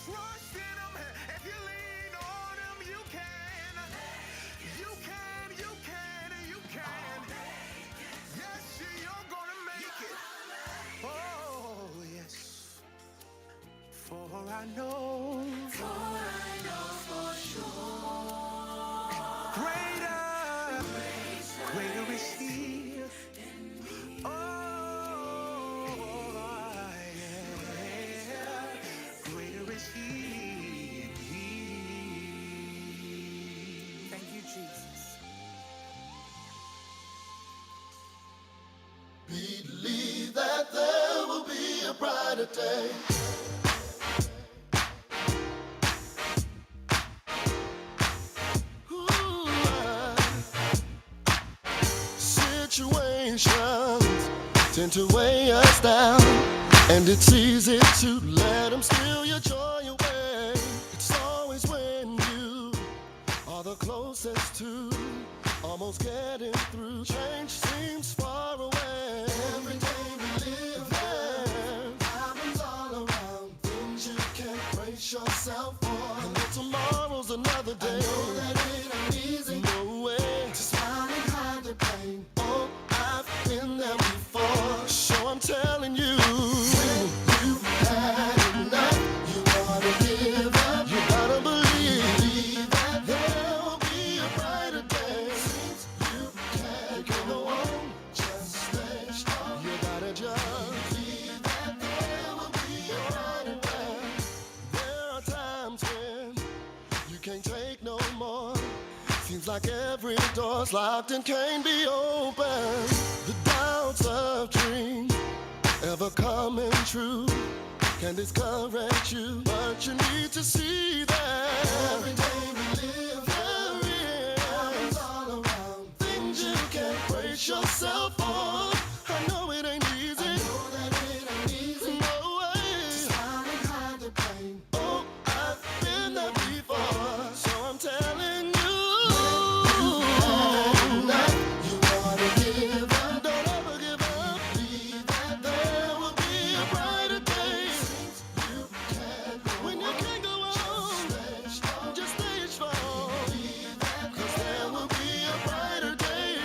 Trust in him. If you lean on him, you can. You can, you can, you can. Yes, you're gonna make it. Oh, yes. For I know. For sure. Greater is he. Oh, yeah. Greater is he. Thank you, Jesus. Believe that there will be a brighter day. Situations tend to weigh us down, and it's easy to let them steal your joy away. It's always when you are the closest to almost getting through. Change seems far away. Every day we live there, problems all around, things you can't brace yourself for. And then tomorrow's another day. I know that it ain't easy. No way to smile and hide the pain. Oh, I've been there before, so I'm telling you. When you've had enough, you wanna give up. You gotta believe that there will be a brighter day. Since you can't go on, just stay strong. You gotta just believe that there will be a brighter day. There are times when you can't take no more. Seems like every door's locked and can't be opened. The doubts of dreams ever coming true can discourage you, but you need to see that every day we live there is problems all around, things you can't brace yourself for. I know it ain't easy. I know that it ain't easy. No way to smile and hide the pain. Oh, I've been there before, so I'm telling you. You wanna give up, don't ever give up. Believe that there will be a brighter day. You can't go when you can't go on, just stay strong. Cause there will be a brighter day.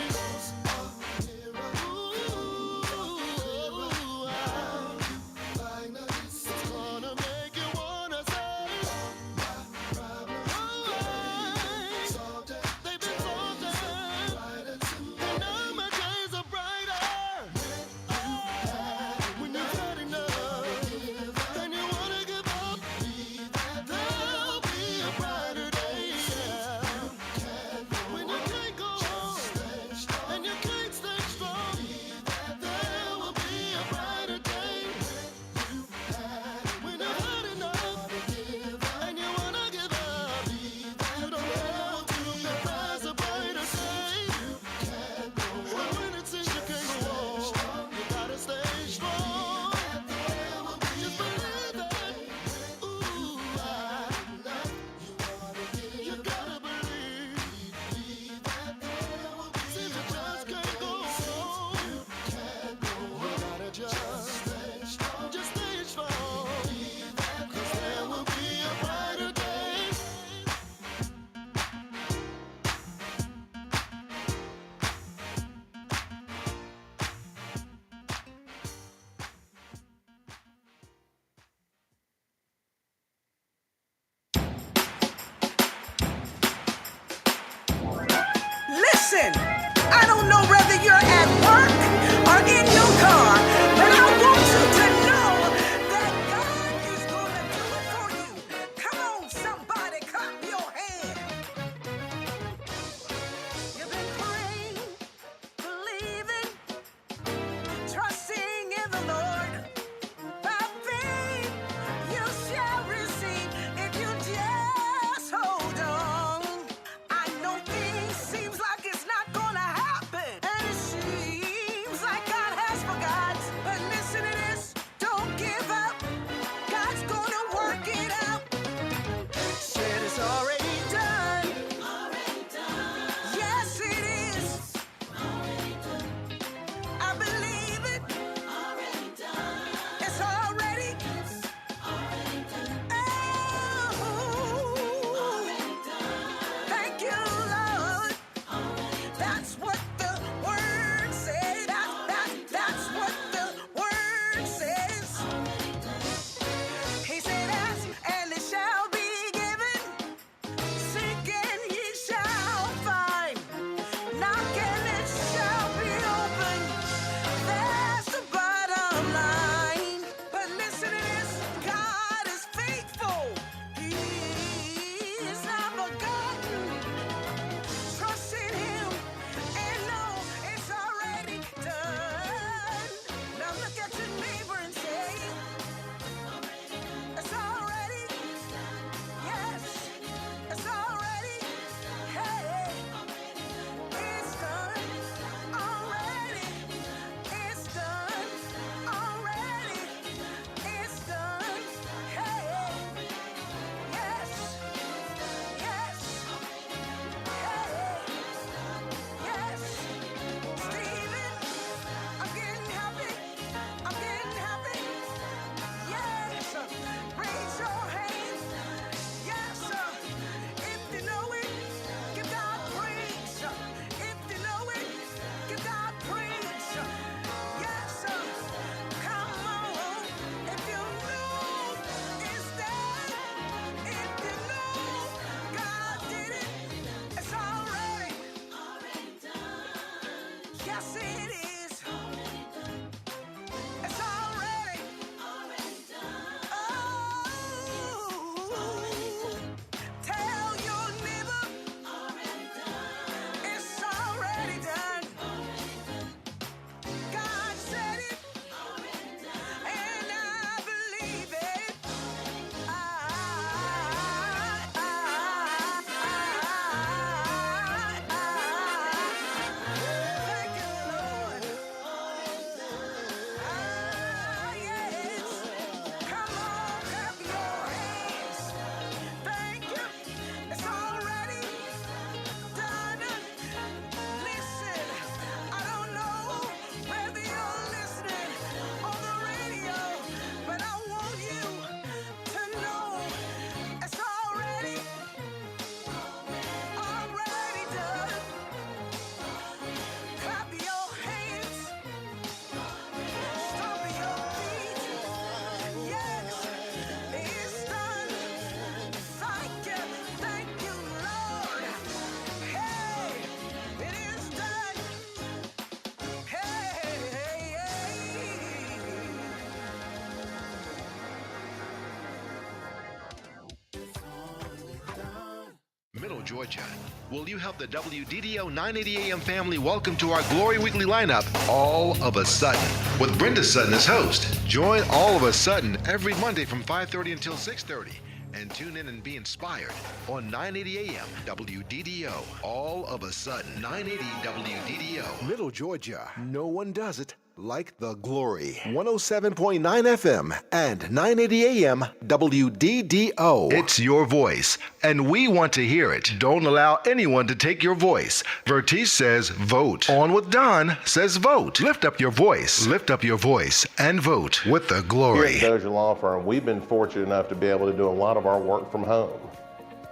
Georgia. Will you help the WDDO 980 AM family welcome to our Glory Weekly lineup, All of a Sudden, with Brenda Sutton as host. Join All of a Sudden every Monday from 5:30 until 6:30. And tune in and be inspired on 980 AM WDDO. All of a Sudden, 980 WDDO. Middle Georgia. No one does it like the Glory. 107.9 FM and 980 AM WDDO. It's your voice, and we want to hear it. Don't allow anyone to take your voice. Vertice says vote. On with Don says vote. Lift up your voice. Lift up your voice and vote with the Glory. Here at Dozier Law Firm, we've been fortunate enough to be able to do a lot of our work from home.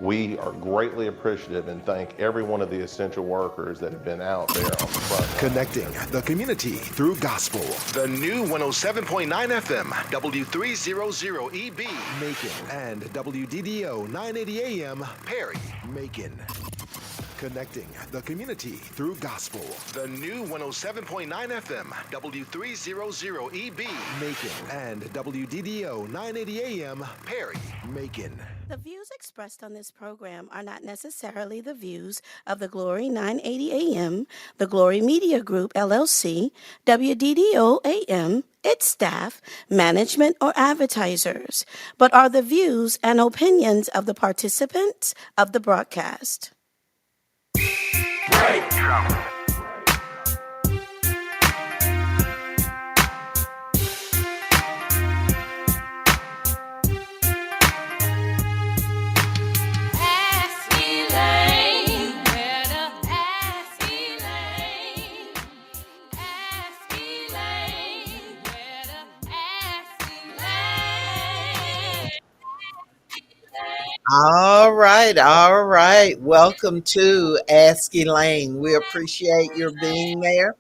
We are greatly appreciative and thank every one of the essential workers that have been out there on the front line. Connecting the community through gospel. The new 107.9 FM, W300EB, Macon, and WDDO 980 AM, Perry, Macon. Connecting the community through gospel. The new 107.9 FM, W300EB, Macon, and WDDO 980 AM, Perry, Macon. The views expressed on this program are not necessarily the views of the Glory 980 AM, the Glory Media Group, LLC, WDDO AM, its staff, management, or advertisers, but are the views and opinions of the participants of the broadcast. Ask Elaine, better ask Elaine. Ask Elaine, better ask Elaine. All right, all right. Welcome to Ask Elaine. We appreciate your being there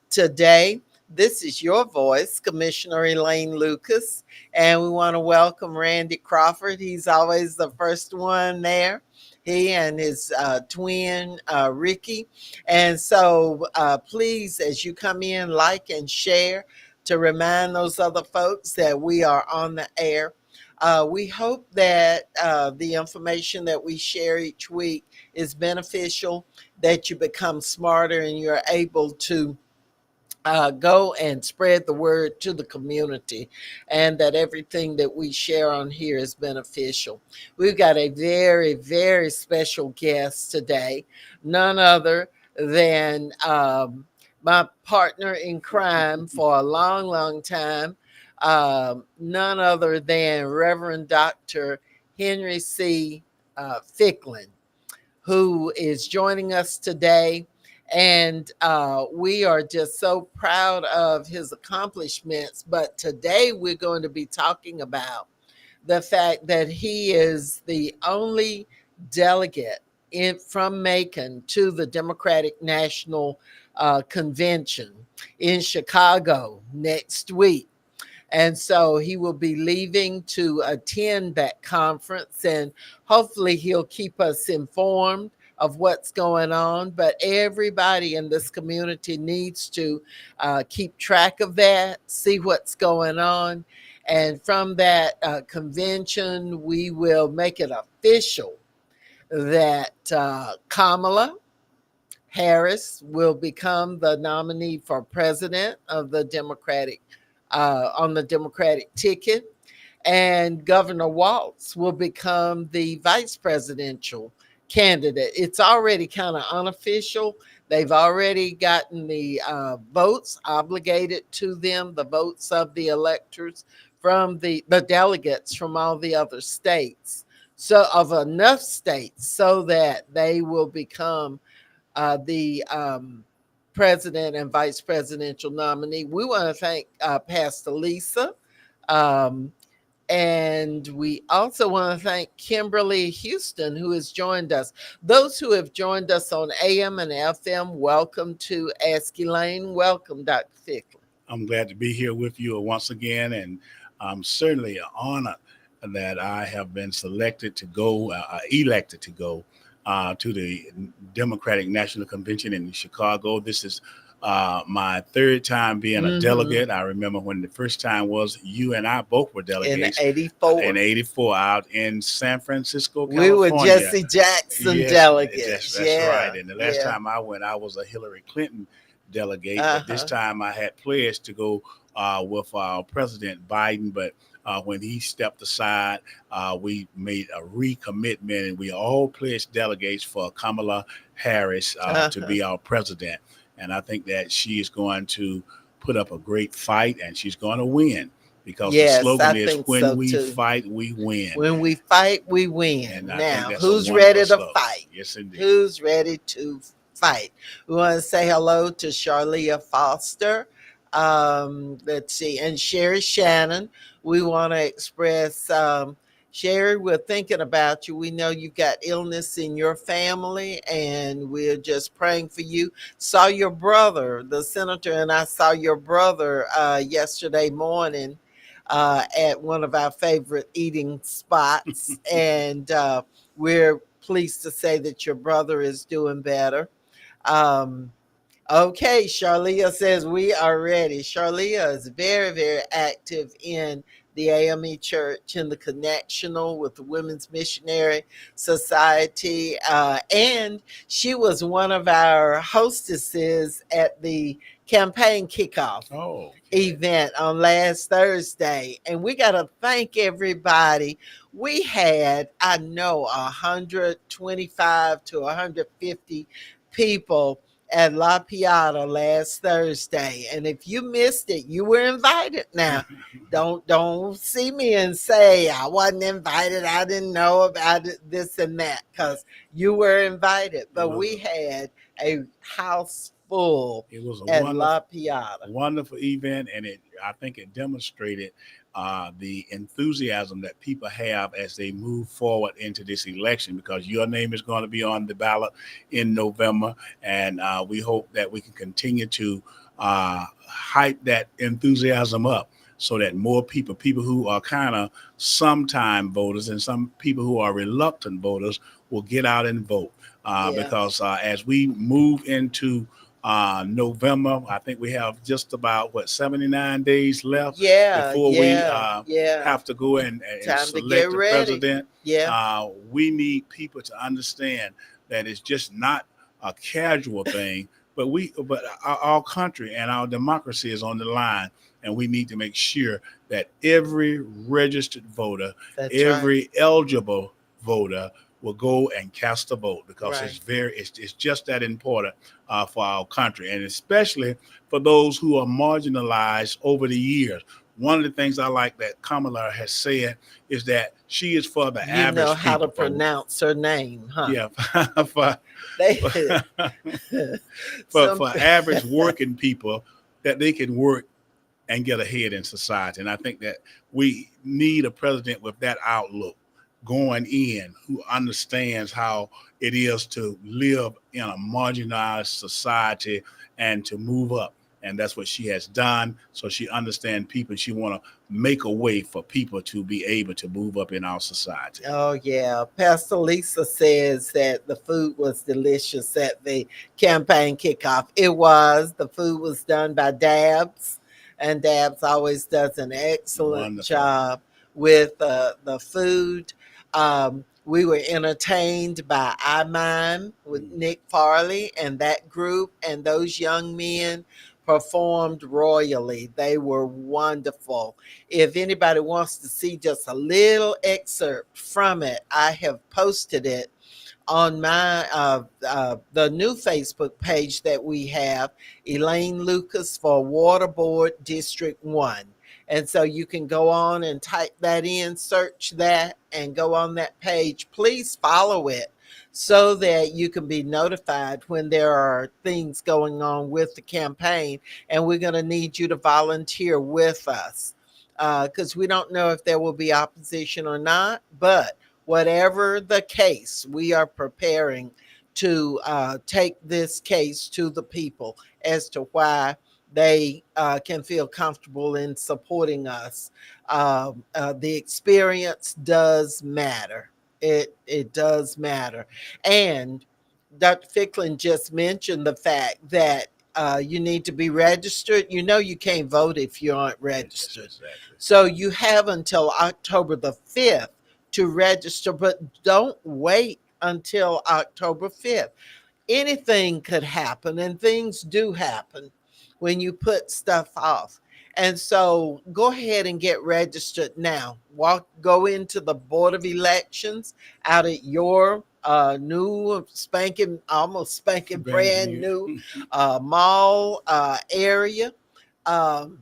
today. This is your voice, Commissioner Elaine Lucas, and we want to welcome Randy Crawford. He's always the first one there. He and his twin, Ricky. And so please, as you come in, like and share to remind those other folks that we are on the air. We hope that the information that we share each week is beneficial, that you become smarter and you're able to go and spread the word to the community, and that everything that we share on here is beneficial. We've got a very, very special guest today, none other than my partner in crime for a long, long time, none other than Reverend Dr. Henry C. Ficklin, who is joining us today. And we are just so proud of his accomplishments. But today we're going to be talking about the fact that he is the only delegate from Macon to the Democratic National Convention in Chicago next week. And so he will be leaving to attend that conference, and hopefully he'll keep us informed of what's going on. But everybody in this community needs to keep track of that, see what's going on. And from that convention, we will make it official that Kamala Harris will become the nominee for president of the Democratic on the Democratic ticket, and Governor Walz will become the vice presidential candidate. It's already kind of unofficial. They've already gotten the votes obligated to them, the votes of the electors from the delegates from all the other states, so of enough states so that they will become the president and vice presidential nominee. We want to thank Pastor Lisa. And we also want to thank Kimberly Houston, who has joined us. Those who have joined us on AM and FM, welcome to Ask Elaine. Welcome, Dr. Ficklin. I'm glad to be here with you once again, and I'm certainly honored that I have been selected to go, elected to go to the Democratic National Convention in Chicago. This is My third time being a Mm-hmm. delegate. I remember when the first time was you and I both were In delegates in '84. '84 out in San Francisco, We were California. Jesse Jackson Yes, delegates. that's right. Yeah, And the last yeah. time I went, I was a Hillary Clinton delegate, but this Uh-huh. time I had pledged to go with President Biden. But when he stepped aside, we made a recommitment, and we all pledged delegates for Kamala Harris to Uh-huh. be our president. And I think that she is going to put up a great fight, and she's going to win because the Yes, I slogan is think "When so we too. fight, we win." When we fight, we win. And I think Now, that's a who's wonderful ready to slogan. fight? Yes, indeed. Who's ready to fight? We want to say hello to Charlia Foster. Let's see, and Sherry Shannon. We want to express, Sherry, we're thinking about you. We know you've got illness in your family, and we're just praying for you. Saw your brother, the senator, and I saw your brother yesterday morning at one of our favorite eating spots. And we're pleased to say that your brother is doing better. Um, Okay, Charlia says we are ready. Charlia is very, very active in the AME Church in the Connectional with the Women's Missionary Society. And she was one of our hostesses at the campaign kickoff Oh, okay. event on last Thursday. And we got to thank everybody. We had, I know, 125 to 150 people at La Piata last Thursday. And if you missed it, you were invited. Now, don't see me and say I wasn't invited. I didn't know about it, this and that, because you were invited. It But was we had a house full it was a at wonderful La Piata. wonderful event, and it I think it demonstrated the enthusiasm that people have as they move forward into this election, because your name is going to be on the ballot in November, and we hope that we can continue to hype that enthusiasm up so that more people who are kind of sometime voters and some people who are reluctant voters will get out and vote. Yeah. Because as we move into November, I think we have just about 79 days left Yeah, before we yeah, yeah. have to go and Time to get select a ready. president. Yeah. We need people to understand that it's just not a casual thing, but our country and our democracy is on the line, and we need to make sure that every registered voter, That's right. every eligible voter will go and cast a vote, because Right. it's just that important for our country, and especially for those who are marginalized over the years. One of the things I like that Kamala has said is that she is for the You know average how to people. pronounce her name, huh? Yeah, for, They some for average working people, that they can work and get ahead in society. And I think that we need a president with that outlook going in, who understands how it is to live in a marginalized society and to move up. And that's what she has done. So she understands people. She want to make a way for people to be able to move up in our society. Oh yeah, Pastor Lisa says that the food was delicious at the campaign kickoff. It was. The food was done by Dabs, and Dabs always does an excellent Wonderful. job with the food. We were entertained by I Mime with Nick Farley and that group, and those young men performed royally. They were wonderful. If anybody wants to see just a little excerpt from it, I have posted it on my the new Facebook page that we have, Elaine Lucas for Water Board District 1. And so you can go on and type that in, search that, and go on that page. Please follow it so that you can be notified when there are things going on with the campaign. And we're going to need you to volunteer with us because we don't know if there will be opposition or not. But whatever the case, we are preparing to take this case to the people as to why they can feel comfortable in supporting us. The experience does matter. It does matter. And Dr. Ficklin just mentioned the fact that You need to be registered. You know you can't vote if you aren't registered. Exactly. So you have until October the 5th to register, but don't wait until October 5th. Anything could happen, and things do happen when you put stuff off. And so go ahead and get registered now. Go into the Board of Elections out at your new spanking, almost spanking brand new mall area. Um,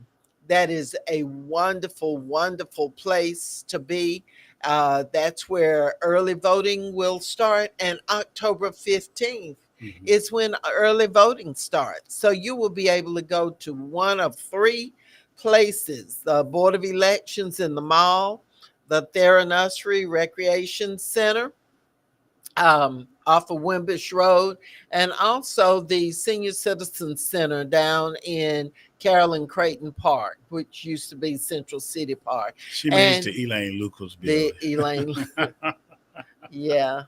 that is a wonderful, wonderful place to be. That's where early voting will start, and October 15th is when early voting starts. So you will be able to go to one of three places: the Board of Elections in the mall, the Theranossery Recreation Center off of Wimbish Road, and also the Senior Citizen Center down in Carolyn Creighton Park, which used to be Central City Park. She means And the Elaine Lucas the building. Elaine, yeah,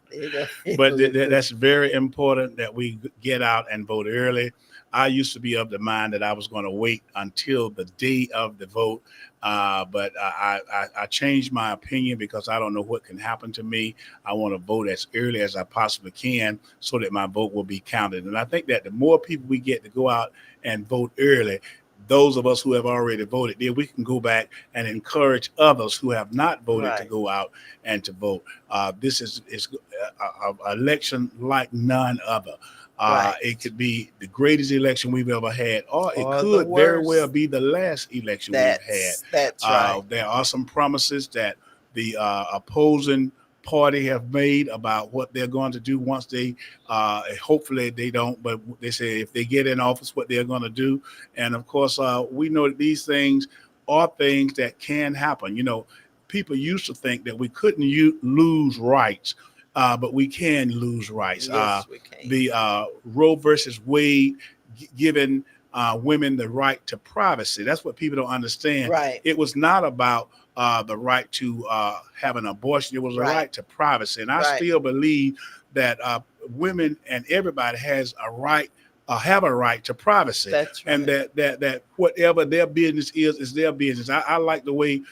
But that's very important that we get out and vote early. I used to be of the mind that I was going to wait until the day of the vote, but I changed my opinion because I don't know what can happen to me. I want to vote as early as I possibly can so that my vote will be counted. And I think that the more people we get to go out and vote early, those of us who have already voted, then we can go back and encourage others who have not voted to right, go out and to vote. This is a election like none other. right, It could be the greatest election we've ever had, or it or the could very well worst. be the last election we've had. That's right, There are some promises that the opposing party have made about what they're going to do once they hopefully they don't, but they say if they get in office what they're going to do. And of course we know that these things are things that can happen. You know, people used to think that we couldn't lose rights, but we can lose rights. yes, we can, The Roe versus Wade giving women the right to privacy. That's what people don't understand. right, It was not about the right to have an abortion. It was a right, right to privacy. And I right, still believe that women and everybody has a right, have a right to privacy, that's and right, that whatever their business is their business. I like the way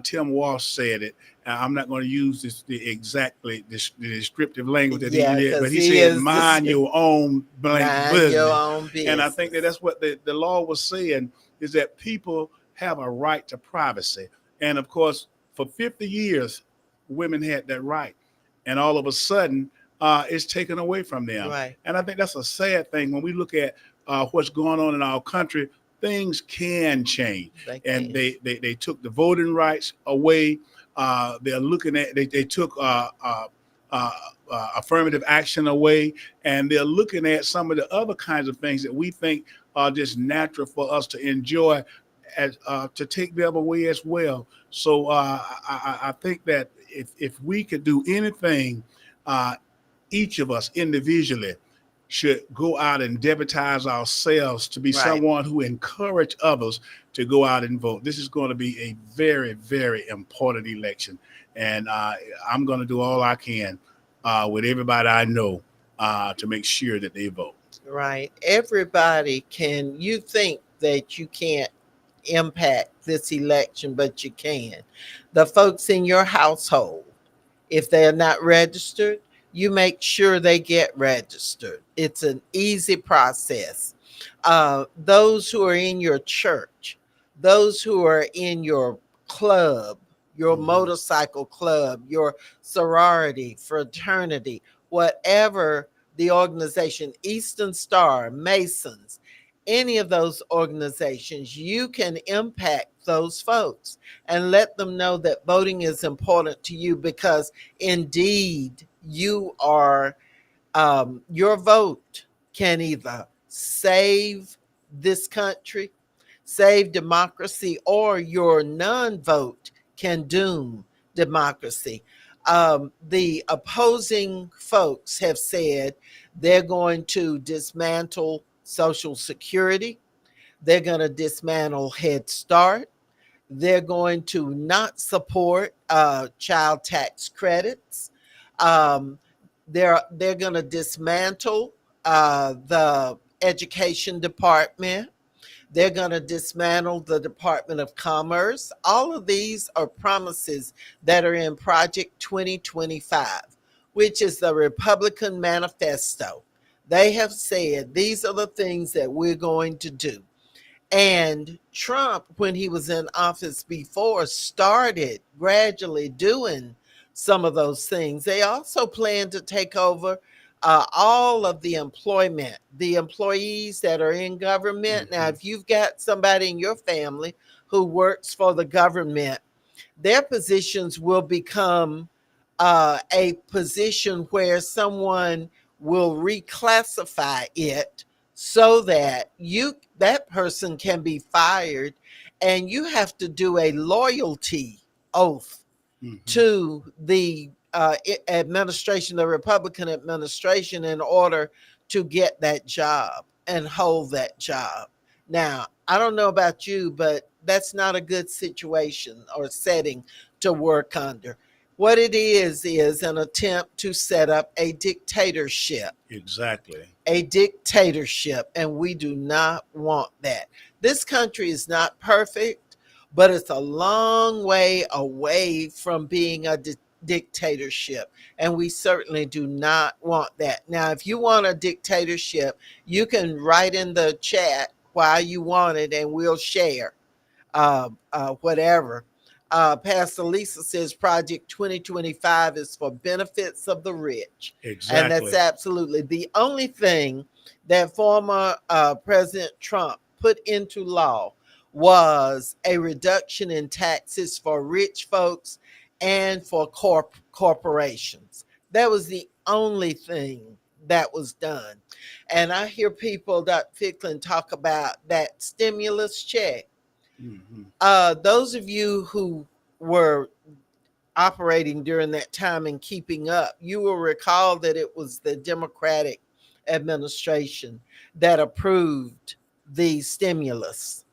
Tim Walsh said it. I'm not going to use the exactly the descriptive language that he yeah, did, but because he he said, is "Mind the your own blank mind your business." own And I think that business, that's what the law was saying, is that people have a right to privacy. And of course, for 50 years, women had that right. And all of a sudden, it's taken away from them. right, And I think that's a sad thing. When we look at what's going on in our country, things can change. they And can, they took the voting rights away. They're looking at, they took uh, affirmative action away, and they're looking at some of the other kinds of things that we think are just natural for us to enjoy, as to take them away as well. So I think that if we could do anything, uh, each of us individually should go out and deputize ourselves to be right, someone who encourage others to go out and vote. This is going to be a very, very important election, and I'm going to do all I can with everybody I know to make sure that they vote. right. Everybody can. You think that you can't impact this election, but you can. The folks in your household, if they're not registered, you make sure they get registered. It's an easy process. Those who are in your church, those who are in your club, your Mhm. motorcycle club, your sorority, fraternity, whatever the organization, Eastern Star, Masons, any of those organizations, you can impact those folks and let them know that voting is important to you, because indeed you are, your vote can either save this country, save democracy, or your non-vote can doom democracy. The opposing folks have said they're going to dismantle Social Security, they're going to dismantle Head Start, they're going to not support child tax credits. Um, they're going to dismantle the Education Department. They're going to dismantle the Department of Commerce. All of these are promises that are in Project 2025, which is the Republican manifesto. They have said these are the things that we're going to do. And Trump, when he was in office before, started gradually doing some of those things. They also plan to take over all of the employment, the employees that are in government. Now, if you've got somebody in your family who works for the government, their positions will become a position where someone will reclassify it so that that person can be fired, and you have to do a loyalty oath to the administration, the Republican administration, in order to get that job and hold that job. Now, I don't know about you, but that's not a good situation or setting to work under. What it is an attempt to set up a dictatorship. Exactly. A dictatorship, and we do not want that. This country is not perfect, but it's a long way away from being a dictatorship, and we certainly do not want that. Now, if you want a dictatorship, you can write in the chat why you want it, and we'll share whatever. Pastor Lisa says Project 2025 is for benefits of the rich. Exactly. And that's absolutely the only thing that former President Trump put into law was a reduction in taxes for rich folks and for corporations. That was the only thing that was done. And I hear people, Dr. Ficklin, talk about that stimulus check. Those of you who were operating during that time and keeping up, you will recall that it was the Democratic administration that approved the stimulus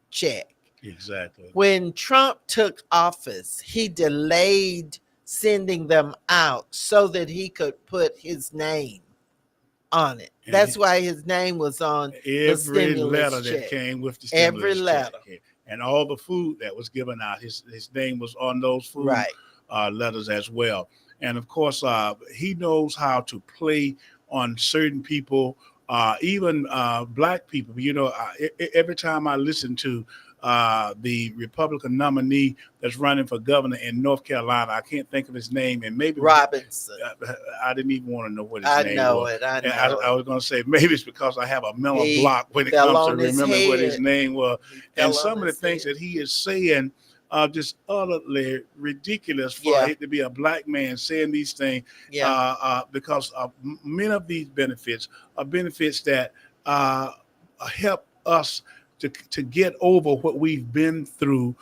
check. Exactly. When Trump took office, he delayed sending them out so that he could put his name on it. And That's why his name was on the every stimulus letter check. that came with the Every stimulus letter. check, and all the food that was given out, his name was on those food Right. Letters as well. And of course, he knows how to play on certain people, even black people. You know, every time I listen to the Republican nominee that's running for governor in North Carolina, I can't think of his name, and maybe Robinson. I didn't even want to know what his I name know was. it. I And know I was going to say maybe it's because I have a mental He block when it fell comes to on his remembering what his head. name was. Fell And on some of the his things head. that he is saying are just utterly ridiculous for Yeah. it to be a black man saying these things. Yeah. Because many of these benefits are benefits that help us to get over what we've been through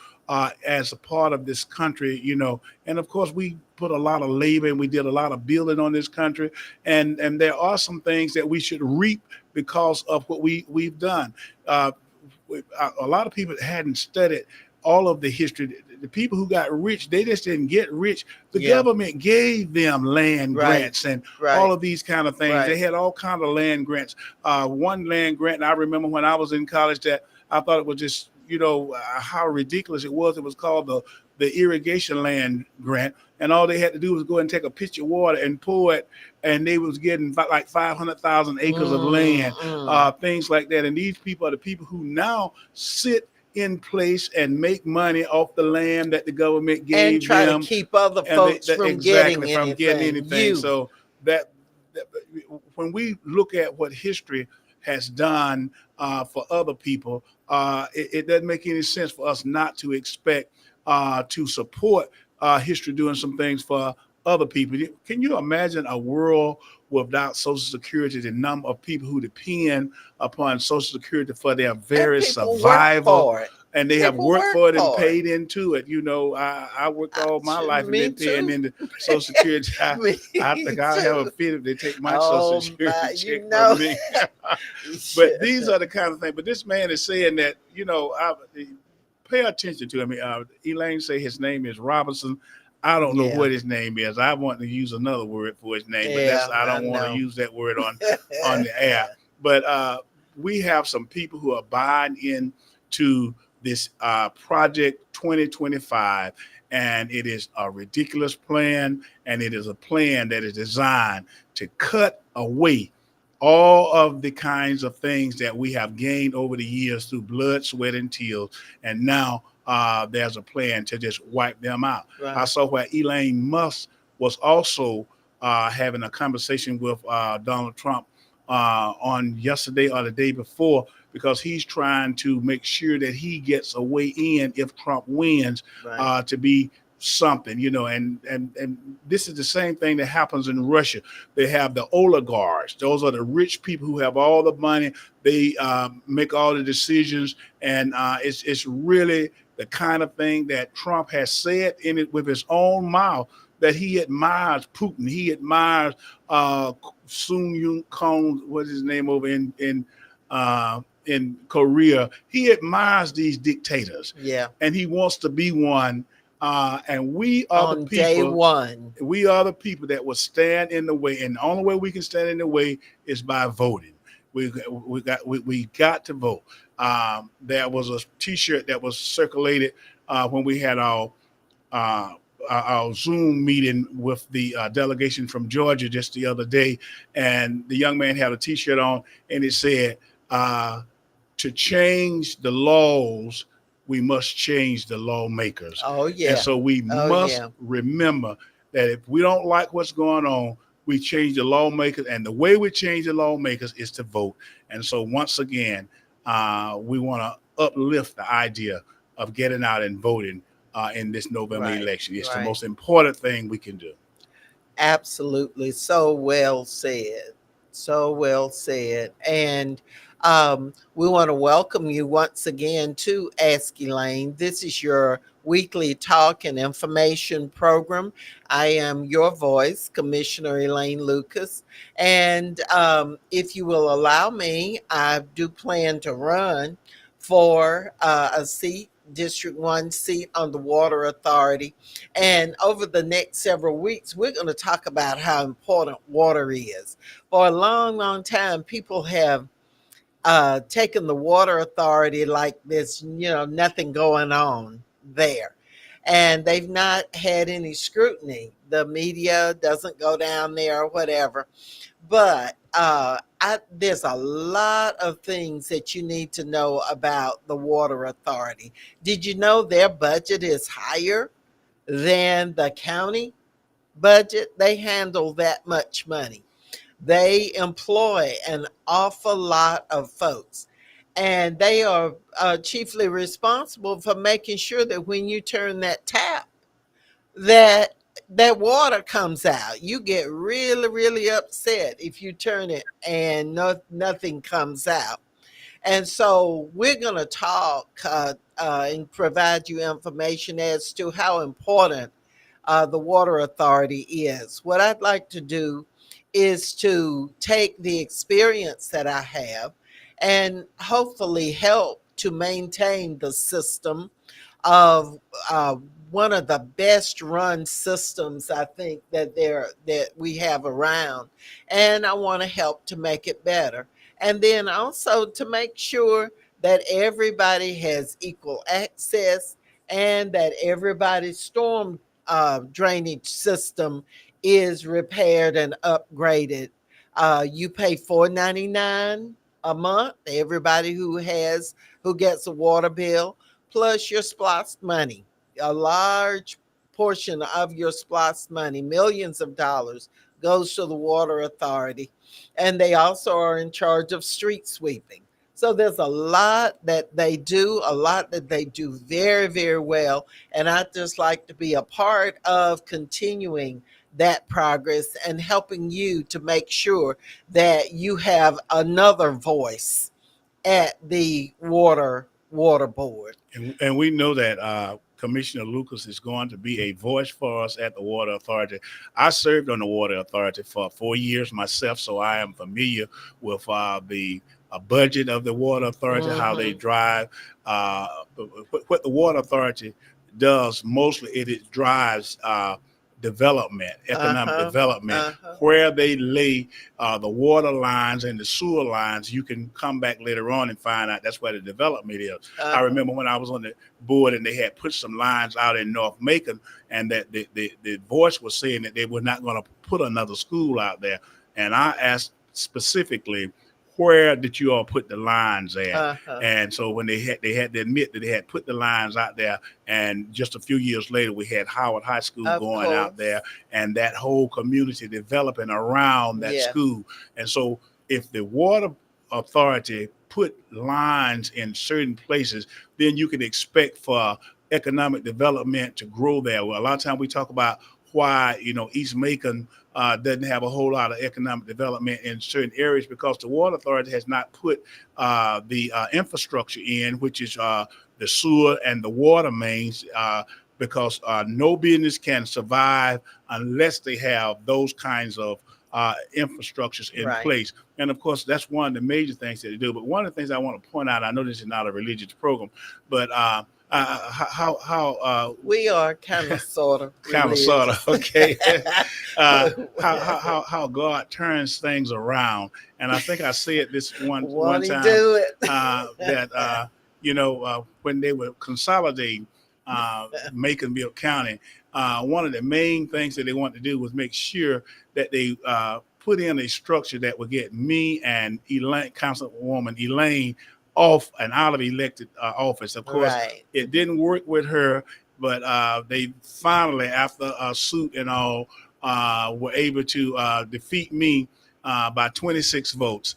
as a part of this country, you know. And of course, we put a lot of labor and we did a lot of building on this country. And there are some things that we should reap because of what we've done. A lot of people hadn't studied all of the history. The people who got rich, they just didn't get rich. The government gave them land grants and all of these kind of things. Right. They had all kind of land grants. One land grant, and I remember when I was in college that I thought it was just, you know, how ridiculous it was. It was called the irrigation land grant. And all they had to do was go and take a pitcher of water and pour it. And they was getting like 500,000 acres of land, things like that. And these people are the people who now sit in place and make money off the land that the government gave and try them. to keep other folks from getting anything. So that when we look at what history has done for other people, it doesn't make any sense for us not to expect to support history doing some things for other people. Can you imagine a world without Social Security, the number of people who depend upon Social Security for their very survival? And they have worked for it and paid into it. You know, I worked all my life and been paying into Social Security. I think I'll have a fit if they take my Social Security check from me. But these are the kind of things. But this man is saying that, you know, pay attention to him. Elaine say his name is Robinson. I don't know what his name is. I want to use another word for his name, but I don't want to use that word on the air. But we have some people who are buying into this project 2025, and it is a ridiculous plan, and it is a plan that is designed to cut away all of the kinds of things that we have gained over the years through blood, sweat, and tears. And now there's a plan to just wipe them out. I Right. saw where Elaine Musk was also having a conversation with Donald Trump on yesterday or the day before, because he's trying to make sure that he gets a way in if Trump wins, Right. to be something, and this is the same thing that happens in Russia. They have the oligarchs. Those are the rich people who have all the money. They make all the decisions, and it's really the kind of thing that Trump has said in it with his own mouth, that he admires Putin. He admires Sun Yun Kong, what's his name over in Korea. He admires these dictators, Yeah. and he wants to be one. And we are the On day people. one. We are the people that will stand in the way, and the only way we can stand in the way is by voting. We got to vote. There was a T-shirt that was circulated when we had uh, our Zoom meeting with the delegation from Georgia just the other day, and the young man had a T-shirt on, and it said, "To change the laws, we must change the lawmakers." Oh And yeah. so we Oh must yeah. remember that if we don't like what's going on, we change the lawmakers, and the way we change the lawmakers is to vote. And so once again, we want to uplift the idea of getting out and voting in this November Right. election. It's the Right. most important thing we can do. Absolutely. So well said. So well said. And we want to welcome you once again to Ask Elaine. This is your weekly talk and information program. I am your voice, Commissioner Elaine Lucas. And if you will allow me, I do plan to run for a seat, District 1 seat on the Water Authority. And over the next several weeks, we're going to talk about how important water is. For a long, long time, people have taken the Water Authority like this, nothing going on there. And they've not had any scrutiny. The media doesn't go down there or whatever. But there's a lot of things that you need to know about the Water Authority. Did you know their budget is higher than the county budget? They handle that much money. They employ an awful lot of folks, and they are chiefly responsible for making sure that when you turn that tap, that that water comes out. You get really, really upset if you turn it and nothing comes out. And so we're going to talk and provide you information as to how important the Water Authority is. What I'd like to do is to take the experience that I have and hopefully help to maintain the system of one of the best run systems I think that we have around, and I want to help to make it better, and then also to make sure that everybody has equal access and that everybody's storm drainage system is repaired and upgraded. You pay $4.99 a month. Everybody who gets a water bill, plus your SPLOST money. A large portion of your SPLOST money, millions of dollars, goes to the Water Authority. And they also are in charge of street sweeping. So there's a lot that they do, a lot that they do very, very well. And I'd just like to be a part of continuing that progress and helping you to make sure that you have another voice at the water board. And we know that Commissioner Lucas is going to be a voice for us at the Water Authority. I served on the Water Authority for 4 years myself, so I am familiar with the budget of the Water Authority, how they drive. What the Water Authority does mostly, it drives development, economic Uh-huh. development, Uh-huh. where they lay the water lines and the sewer lines. You can come back later on and find out that's where the development is. I Uh-huh. remember when I was on the board and they had put some lines out in North Macon, and that the voice was saying that they were not going to put another school out there. And I asked specifically, where did you all put the lines at? Uh-huh. And so when they had to admit that they had put the lines out there, and just a few years later we had Howard High School Of going out there, course. and that whole community developing around that Yeah. school. And so if the water authority put lines in certain places, then you can expect for economic development to grow there. Well, a lot of times we talk about why East Macon doesn't have a whole lot of economic development in certain areas, because the water authority has not put the infrastructure in, which is the sewer and the water mains. Because no business can survive unless they have those kinds of infrastructures in Right. place. And of course, that's one of the major things that they do. But one of the things I want to point out, I know this is not a religious program, but how We are kind of sort of kind of sort of religious. okay how God turns things around. And I think I said this one Won't he time do it? that when they were consolidating Maconville County, one of the main things that they wanted to do was make sure that they put in a structure that would get me and Elaine, Councilwoman Elaine, off and out of elected office. Of course, Right. it didn't work with her, but they finally, after a suit and all, were able to defeat me by 26 votes,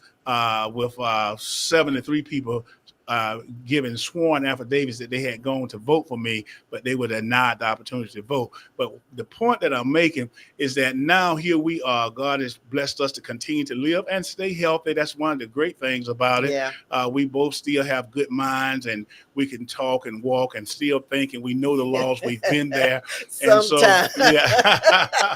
with 73 people giving sworn affidavits that they had gone to vote for me, but they were denied the opportunity to vote. But the point that I'm making is that now here we are. God has blessed us to continue to live and stay healthy. That's one of the great things about it. Yeah. We both still have good minds, and we can talk and walk and still think, and we know the laws. We've been there. And so, Sometimes. yeah.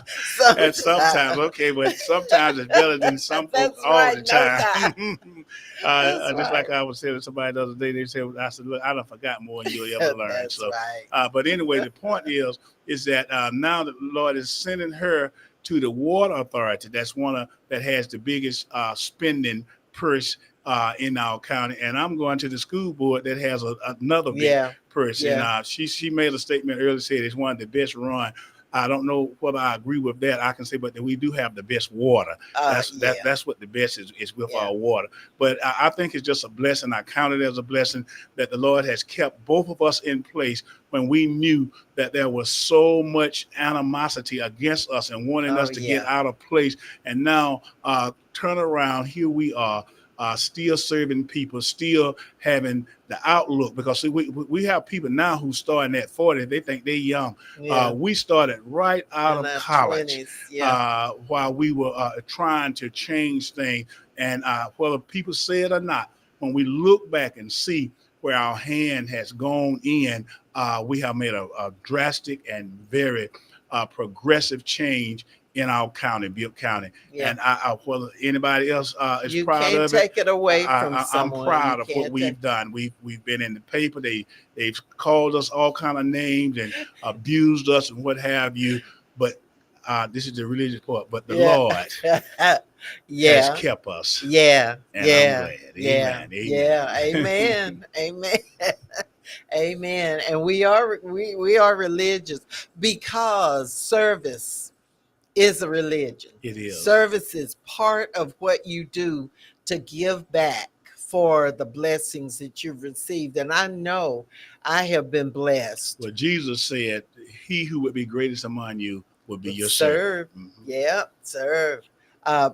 And sometimes, Sometimes. okay, but sometimes it's better than some folks That's all right. the No time. time. That's Just like right. I was saying to somebody the other day, they said, I said, look, I done forgot more than you'll ever learn. That's So, right. but anyway, the point is that now the Lord is sending her to the water authority. That's that has the biggest spending purse in our county, and I'm going to the school board that has another big Yeah. purse. And Yeah. she made a statement earlier, said it's one of the best run. I don't know whether I agree with that. I can say, but that we do have the best water. Yeah. That's what the best is with Yeah. our water. But I think it's just a blessing. I count it as a blessing that the Lord has kept both of us in place when we knew that there was so much animosity against us and wanting Oh us to get yeah. out of place. And now turn around, here we are. Still serving people, still having the outlook, because see, we have people now who starting at 40, they think they're young. Yeah. We started right out In of our college 20s. Yeah. while we were trying to change things. And whether people say it or not, when we look back and see where our hand has gone in, we have made a drastic and very progressive change in our county, Butte County. Yeah. And whether anybody else is You proud can't of it, take it away from I'm someone. You proud of what can't take. we've done. We've been in the paper. They've called us all kind of names and abused us and what have you. But this is the religious part. But the Yeah. Lord has Yeah. kept us, Yeah. and I'm Yeah. glad. Yeah. Amen. Yeah. Amen. Amen. Amen. Amen. And we are religious because service is a religion. It is. Service is part of what you do to give back for the blessings that you've received. And I know I have been blessed. Well, Jesus said, "He who would be greatest among you would be your Serve. servant." Mhm. Yeah, serve.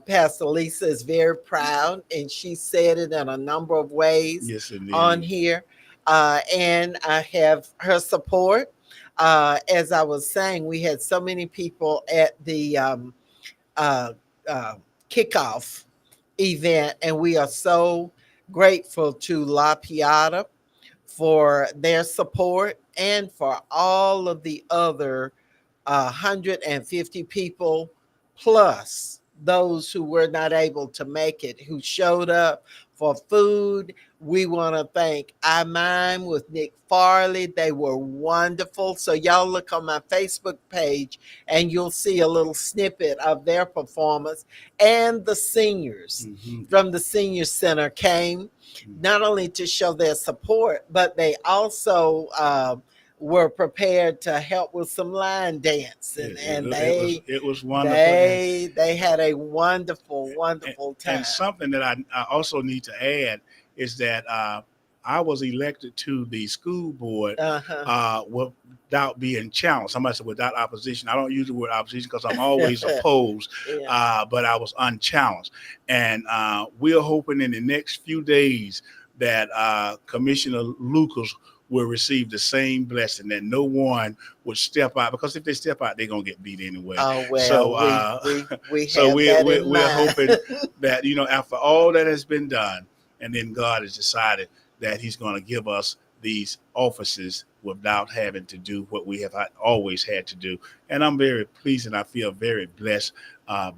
Pastor Lisa is very proud, and she said it in a number of ways Yes, on indeed. here. And I have her support. As I was saying, we had so many people at the uh, uh, kickoff event, and we are so grateful to La Piata for their support and for all of the other 150 people plus those who were not able to make it, who showed up for food. We want to thank I Mime with Nick Farley. They were wonderful. So y'all look on my Facebook page and you'll see a little snippet of their performance. And the seniors from the senior center came not only to show their support, but they also were prepared to help with some line dance, and it was wonderful. They had a wonderful time. And something that I also need to add is that I was elected to the school board without being challenged. Somebody said without opposition. I don't use the word opposition because I'm always opposed, but I was unchallenged. And we're hoping in the next few days that Commissioner Lucas will receive the same blessing, that no one would step out, because if they step out, they're gonna get beat anyway. Oh well, so we so have that in we're mind. hoping that, after all that has been done, and then God has decided that He's going to give us these offices without having to do what we have always had to do. And I'm very pleased and I feel very blessed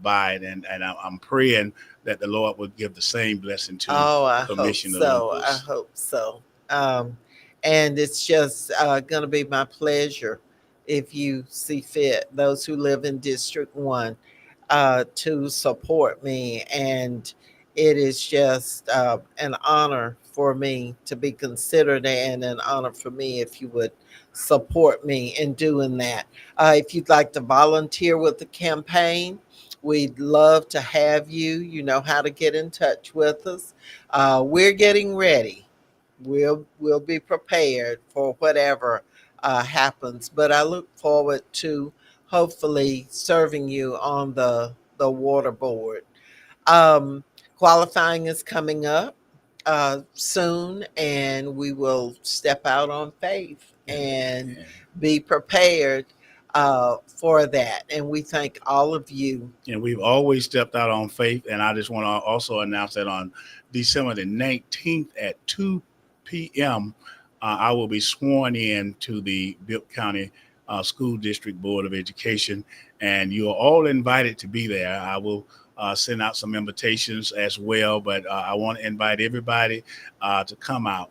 by it. And I'm praying that the Lord would give the same blessing to Commissioner Lucas. I hope so. And it's just going to be my pleasure, if you see fit, those who live in District 1, to support me. And it is just an honor for me to be considered, and an honor for me if you would support me in doing that. If you'd like to volunteer with the campaign, we'd love to have you. You know how to get in touch with us. We're getting ready. We'll be prepared for whatever happens. But I look forward to hopefully serving you on the water board. Um, Qualifying is coming up soon, and we will step out on faith and be prepared for that. And we thank all of you. And we've always stepped out on faith. And I just want to also announce that on December the 19th at 2 p.m., I will be sworn in to the Bibb County School District Board of Education. And you are all invited to be there. I will send out some invitations as well, but I want to invite everybody to come out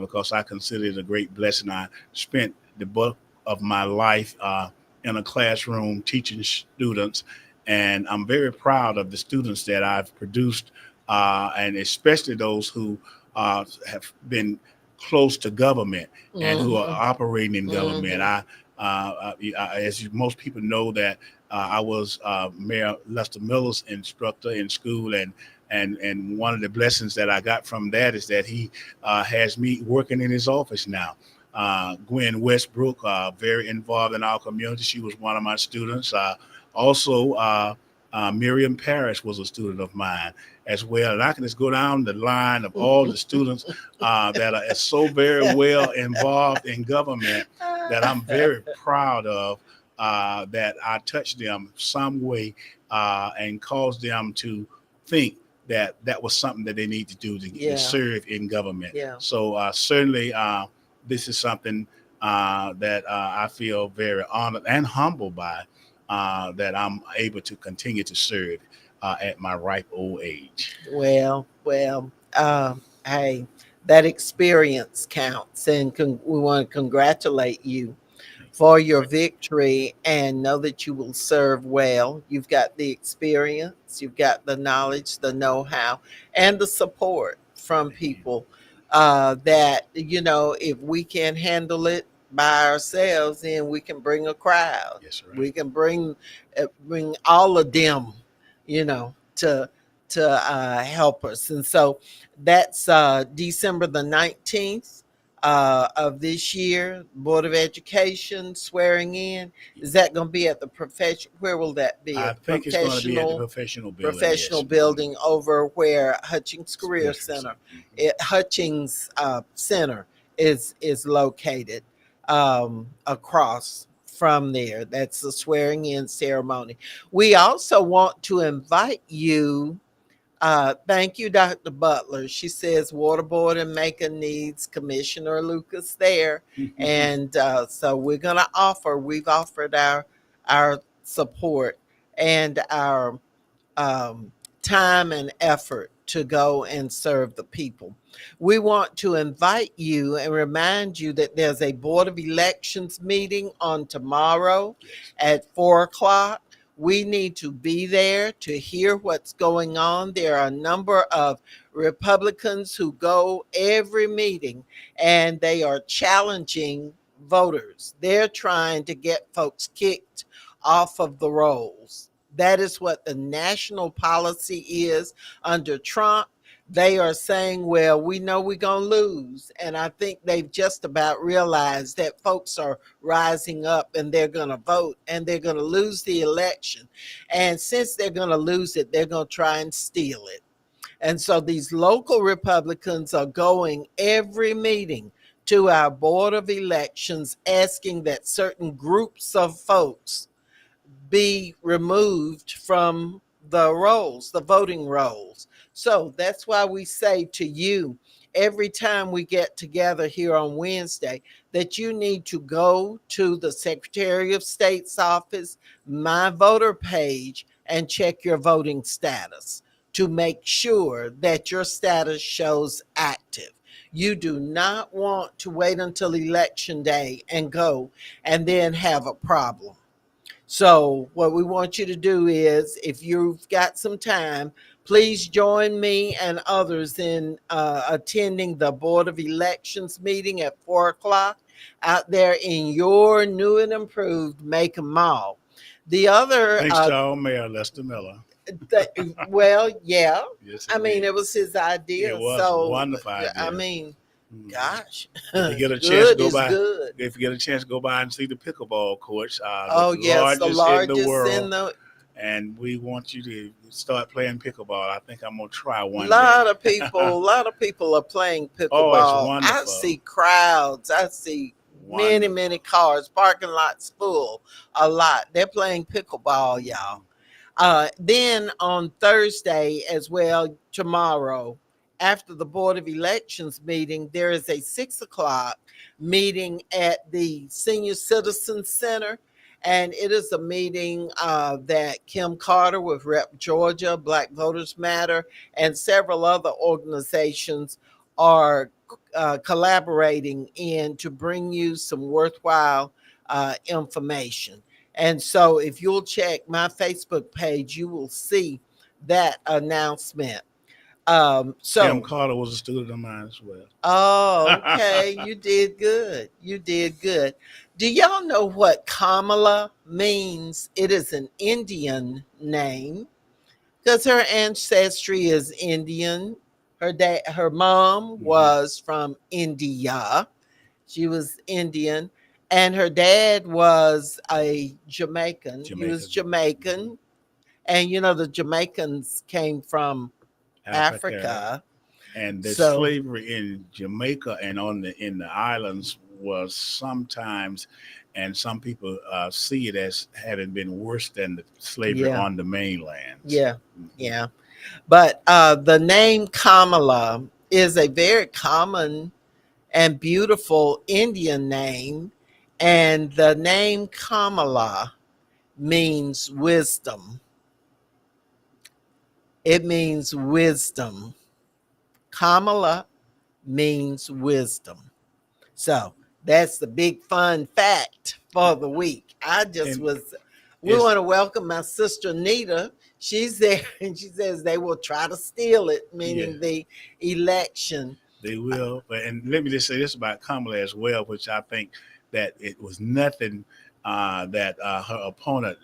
because I consider it a great blessing. I spent the bulk of my life in a classroom teaching students, and I'm very proud of the students that I've produced, and especially those who have been close to government and who are operating in government. As most people know, that I was Mayor Lester Miller's instructor in school, and one of the blessings that I got from that is that he has me working in his office now. Gwen Westbrook, very involved in our community. She was one of my students. Also, Miriam Parrish was a student of mine as well. And I can just go down the line of all the students that are so very well involved in government that I'm very proud of, that I touched them some way and caused them to think that that was something that they need to do to serve in government. So certainly this is something that I feel very honored and humbled by, that I'm able to continue to serve at my ripe old age. Well, hey, that experience counts, and we want to congratulate you for your victory, and know that you will serve well. You've got the experience, you've got the knowledge, the know-how, and the support from people that, if we can't handle it by ourselves, then we can bring a crowd. Yes, right. We can bring all of them, to help us. And so that's December the 19th of this year, Board of Education swearing in. Is that going to be at the profession? Where will that be? I think it's going to be at the professional building. Professional building over where Hutchings Career Center, Hutchings Center is located across from there. That's the swearing in ceremony. We also want to invite you. Thank you, Dr. Butler. She says Water Board in Macon needs Commissioner Lucas there. And so we're going to we've offered our support and our time and effort to go and serve the people. We want to invite you and remind you that there's a Board of Elections meeting on tomorrow at 4 o'clock. We need to be there to hear what's going on. There are a number of Republicans who go every meeting and they are challenging voters. They're trying to get folks kicked off of the rolls. That is what the national policy is under Trump. They are saying, well, we know we're going to lose. And I think they've just about realized that folks are rising up and they're going to vote and they're going to lose the election. And since they're going to lose it, they're going to try and steal it. And so these local Republicans are going every meeting to our Board of Elections asking that certain groups of folks be removed from the rolls, the voting rolls. So that's why we say to you every time we get together here on Wednesday that you need to go to the Secretary of State's office, my voter page, and check your voting status to make sure that your status shows active. You do not want to wait until election day and go and then have a problem. So what we want you to do is, if you've got some time, please join me and others in attending the Board of Elections meeting at 4 o'clock out there in your new and improved Macon Mall. The other, Thanks to our mayor, Lester Miller. well, yeah, Yes, I mean, it was his idea. It was so, a wonderful idea. I mean, gosh, if you get a chance to good go is by, good. if you get a chance to go by and see the pickleball courts, Oh, yes, the largest in the world, in the. and we want you to start playing pickleball. I think I'm gonna try one. A lot of people are playing pickleball. Oh, it's wonderful. I see crowds. I see many cars, parking lots full. A lot. They're playing pickleball, y'all. Then on Thursday as well, tomorrow, after the Board of Elections meeting, there is a 6 o'clock meeting at the Senior Citizen Center. And it is a meeting that Kim Carter with Rep Georgia, Black Voters Matter, and several other organizations are collaborating in to bring you some worthwhile information. And so if you'll check my Facebook page, you will see that announcement. Kim Carter was a student of mine as well. Oh, okay. You did good. You did good. Do y'all know what Kamala means? It is an Indian name because her ancestry is Indian. Her mom was from India. She was Indian. And her dad was a Jamaican. He was Jamaican. And you know, the Jamaicans came from Africa. And the slavery in Jamaica and in the islands was sometimes, and some people see it as having been worse than the slavery on the mainland. Yeah, yeah. But the name Kamala is a very common and beautiful Indian name. And the name Kamala means wisdom. It means wisdom. Kamala means wisdom. So that's the big fun fact for the week. We want to welcome my sister Nita. She's there and she says they will try to steal it, meaning the election. They will. And let me just say this about Kamala as well, which I think that it was nothing that her opponent,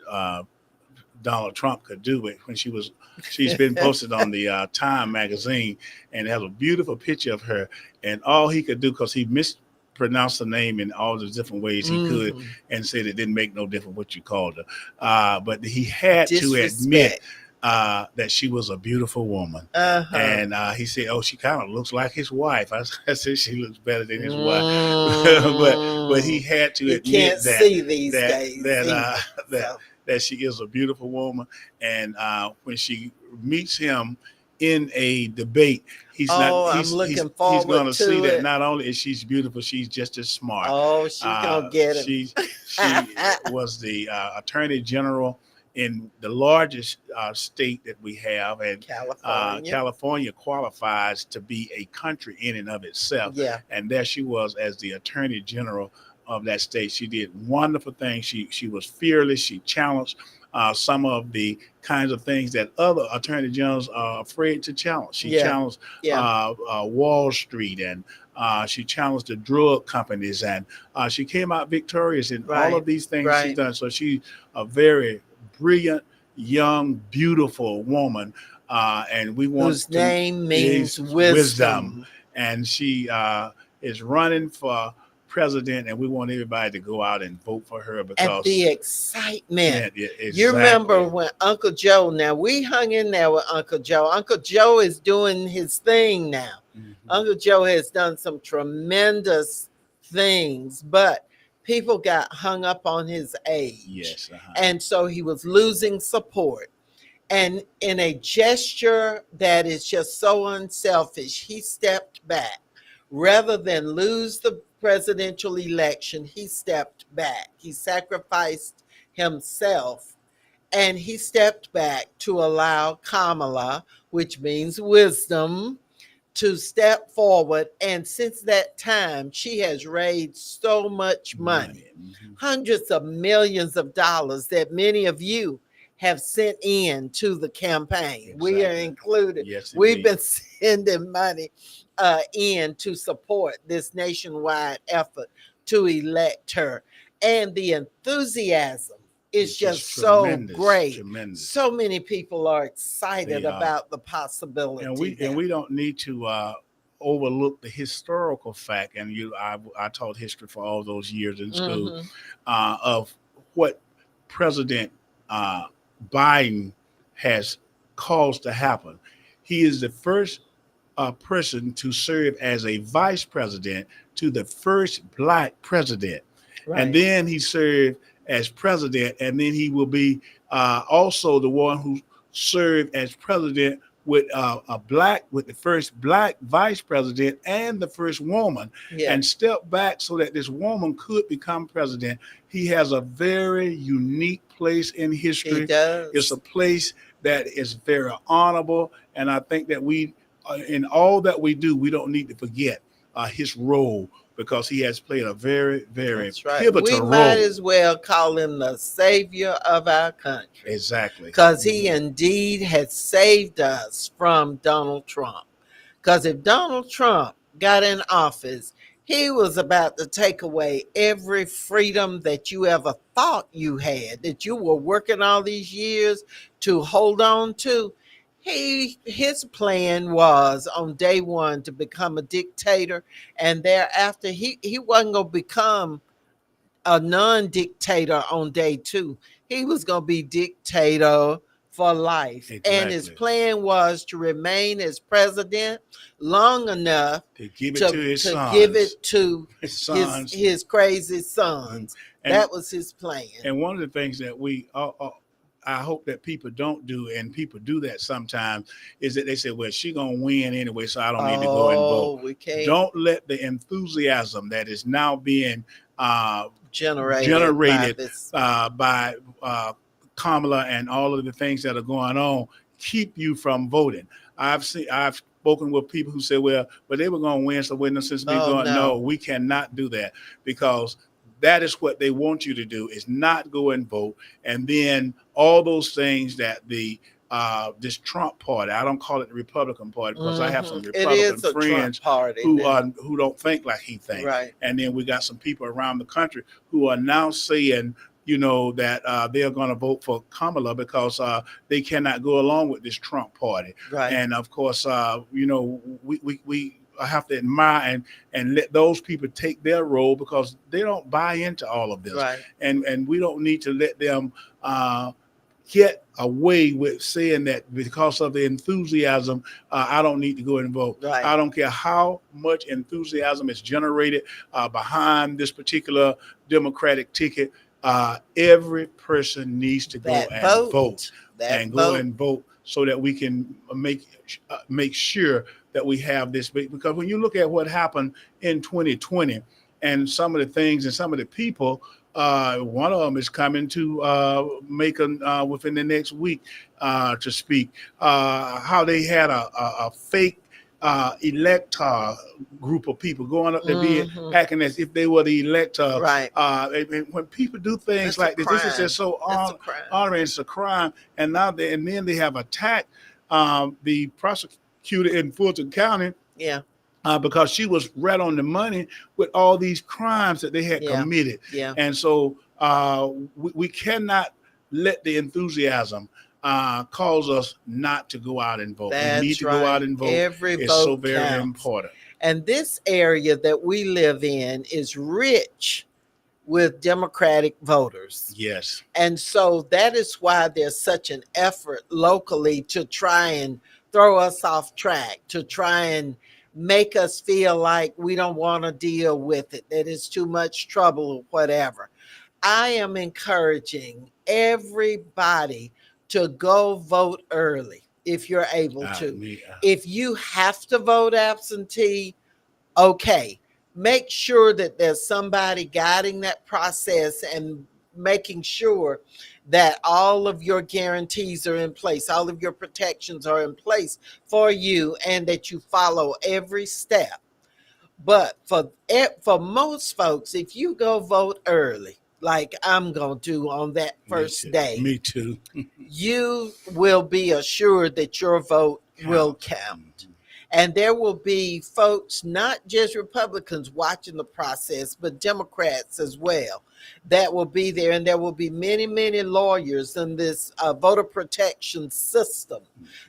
Donald Trump, could do it when she's been posted on the Time magazine, and it has a beautiful picture of her, and all he could do, because he mispronounced the name in all the different ways he could, and said it didn't make no difference what you called her, but he had to admit that she was a beautiful woman. And he said, oh, she kind of looks like his wife. I said she looks better than his wife. but he had to admit that she is a beautiful woman. And when she meets him in a debate, he's going to see that not only is she beautiful, she's just as smart. Oh, she's going to get him. She was the attorney general in the largest state that we have, and California. California qualifies to be a country in and of itself. Yeah. And there she was as the Attorney General of that state. She did wonderful things. She was fearless. She challenged some of the kinds of things that other attorney generals are afraid to challenge. She Yeah. challenged Yeah. Wall Street, and she challenged the drug companies, and she came out victorious in all Right. of these things she's Right. done. So she's a very brilliant, young, beautiful woman, and we want Whose name means is wisdom. And she is running for president, and we want everybody to go out and vote for her At because the excitement. yeah, You remember exactly. when Uncle Joe, now we hung in there with Uncle Joe. Uncle Joe is doing his thing now. Mhm. Uncle Joe has done some tremendous things, but people got hung up on his age. Yes, And so he was losing support. And in a gesture that is just so unselfish, he stepped back. Rather than lose the presidential election, he stepped back. He sacrificed himself and he stepped back to allow Kamala, which means wisdom, to step forward. And since that time, she has raised so much money, Mhm. hundreds of millions of dollars that many of you have sent in to the campaign. We are Exactly. included. Yes, We've indeed. been sending money in to support this nationwide effort to elect her. And the enthusiasm is It's just so tremendous, great. tremendous. So many people are excited They are. about the possibility. And we don't need to overlook the historical fact. And I taught history for all those years in school Mhm. of what President uh, Biden has caused to happen. He is the first person to serve as a vice president to the first black president. Right. And then he served as president, and then he will be also the one who served as president with with the first black vice president and the first woman, Yeah. and step back so that this woman could become president. He has a very unique place in history. He does. It's a place that is very honorable, and I think that we, in all that we do, we don't need to forget his role, because he has played a very, very That's right. pivotal We role. might as well call him the savior of our country. Exactly. Because he indeed has saved us from Donald Trump. Because if Donald Trump got in office, he was about to take away every freedom that you ever thought you had, that you were working all these years to hold on to. His plan was on day one to become a dictator, and thereafter he wasn't going to become a non-dictator on day two. He was going to be dictator for life. And his Exactly. plan was to remain as president long enough To give it to his sons. give it to His sons. his crazy sons. And- that was his plan. And one of the things that I hope that people don't do, and people do that sometimes, is that they say, well, she's going to win anyway, so I don't need to go and vote. We can't Don't let the enthusiasm that is now being generate by Kamala and all of the things that are going on keep you from voting. I've spoken with people who say, well, but they were going to win, so wait, no sense me going. No, we cannot do that, because that is what they want you to do, is not go and vote. And then all those things that this Trump party, I don't call it the Republican Party, because I have some Republican friends who don't think like he thinks. Right. And then we got some people around the country who are now saying, that they're going to vote for Kamala because they cannot go along with this Trump party. Right. And of course, we have to admire and let those people take their role, because they don't buy into all of this. Right. And we don't need to let them get away with saying that because of the enthusiasm, I don't need to go and vote. Right. I don't care how much enthusiasm is generated behind this particular Democratic ticket. Every person needs to go and vote. And vote so that we can make sure that we have this. Because when you look at what happened in 2020 and some of the things and some of the people One of them is coming to Macon within the next week to speak. How they had a fake elector group of people going up there being Mhm. acting as if they were the elector. Right. And when people do things It's a like this is crime. just so It's a crime. honoring. It's a crime. And then they have attacked the prosecutor in Fulton County Yeah. because she was right on the money with all these crimes that they had Yeah. committed. Yeah. And so we cannot let the enthusiasm cause us not to go out and vote. We need That's to go out right. and vote. Every It's so vote very counts. important. And this area that we live in is rich with Democratic voters. Yes. And so that is why there's such an effort locally to try and throw us off track, to try and make us feel like we don't want to deal with it, that it's too much trouble or whatever. I am encouraging everybody to go vote early if you're able to. If you have to vote absentee, okay. Make sure that there's somebody guiding that process and making sure that all of your guarantees are in place, all of your protections are in place for you, and that you follow every step. But for most folks, if you go vote early, like I'm going to do on that first day, Me too. you will be assured that your vote will count. And there will be folks, not just Republicans watching the process, but Democrats as well, that will be there. And there will be many, many lawyers in this voter protection system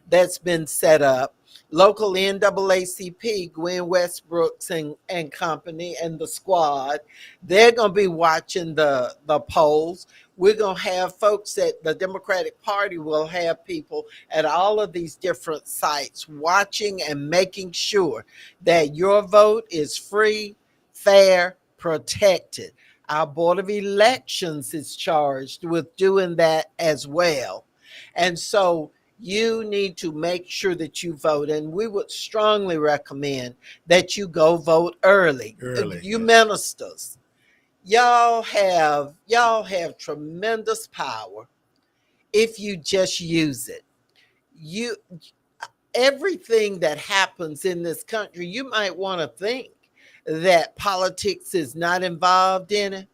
that's been set up. Local NAACP, Gwen Westbrooks and company and the squad, they're going to be watching the polls. We're going to have folks at the Democratic Party will have people at all of these different sites watching and making sure that your vote is free, fair, protected. Our Board of Elections is charged with doing that as well. And so you need to make sure that you vote. And we would strongly recommend that you go vote early. You ministers, y'all have tremendous power if you just use it. You everything that happens in this country, you might want to think that politics is not involved in it,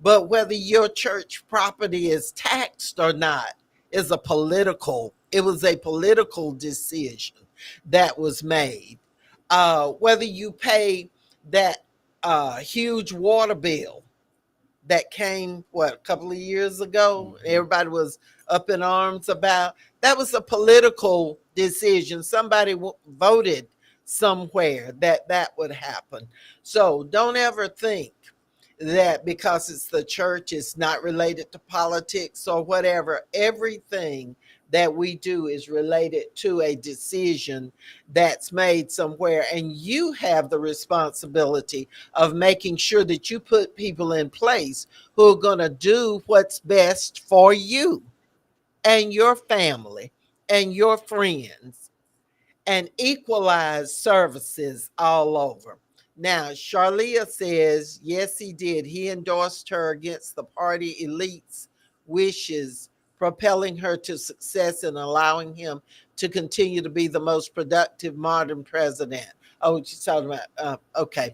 but whether your church property is taxed or not is it was a political decision that was made. Whether you pay that huge water bill that came a couple of years ago, everybody was up in arms about, that was a political decision. Somebody voted somewhere that would happen. So don't ever think that because it's the church, it's not related to politics or whatever. Everything that we do is related to a decision that's made somewhere, and you have the responsibility of making sure that you put people in place who are going to do what's best for you and your family and your friends, and equalize services all over. Now, Charlia says, yes, he did. He endorsed her against the party elite's wishes, propelling her to success and allowing him to continue to be the most productive modern president. Oh, what you talking about? Okay.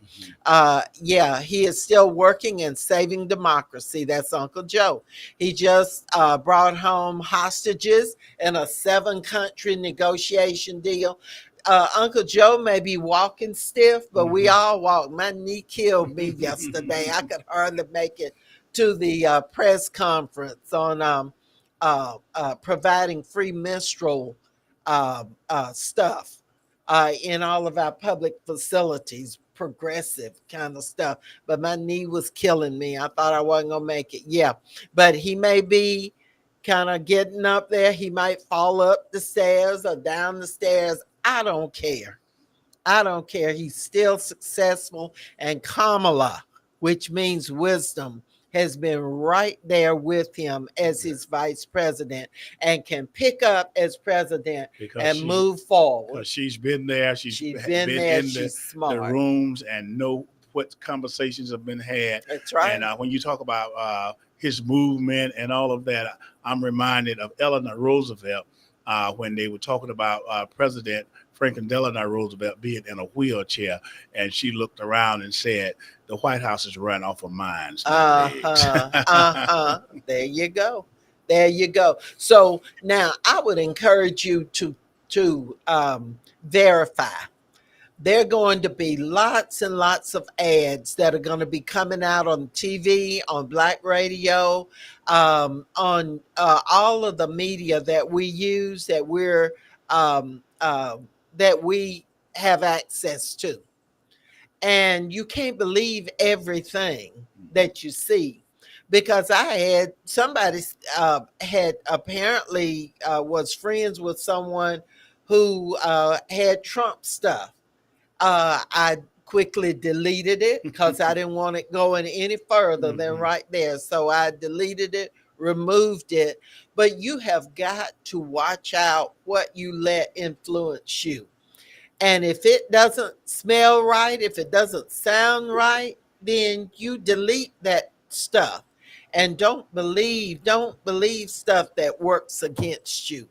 Yeah, he is still working and saving democracy. That's Uncle Joe. He just brought home hostages in a 7-country negotiation deal. Uncle Joe may be walking stiff, but we all walk. My knee killed me yesterday. I could hardly make it to the press conference on providing free menstrual stuff in all of our public facilities, progressive kind of stuff. But my knee was killing me. I thought I wasn't going to make it. Yeah. But he may be kind of getting up there. He might fall up the stairs or down the stairs. I don't care. I don't care. He's still successful. And Kamala, which means wisdom, has been right there with him as his vice president and can pick up as president and move forward. Because she's been there. She's been there. in She's smart. the rooms and know what conversations have been had. That's right. And when you talk about his movement and all of that, I'm reminded of Eleanor Roosevelt when they were talking about President Franklin Delano Roosevelt being in a wheelchair, and she looked around and said, "The White House is run off of minds, not legs." There you go. There you go. So now I would encourage you to verify. There are going to be lots and lots of ads that are going to be coming out on TV, on Black radio, on all of the media that we use, um, uh, that we have access to. And you can't believe everything that you see, because I had somebody had apparently was friends with someone who had Trump stuff. I quickly deleted it because I didn't want it going any further than right there. So I deleted it, removed it. But you have got to watch out what you let influence you. And if it doesn't smell right, if it doesn't sound right, then you delete that stuff. And don't believe stuff that works against you.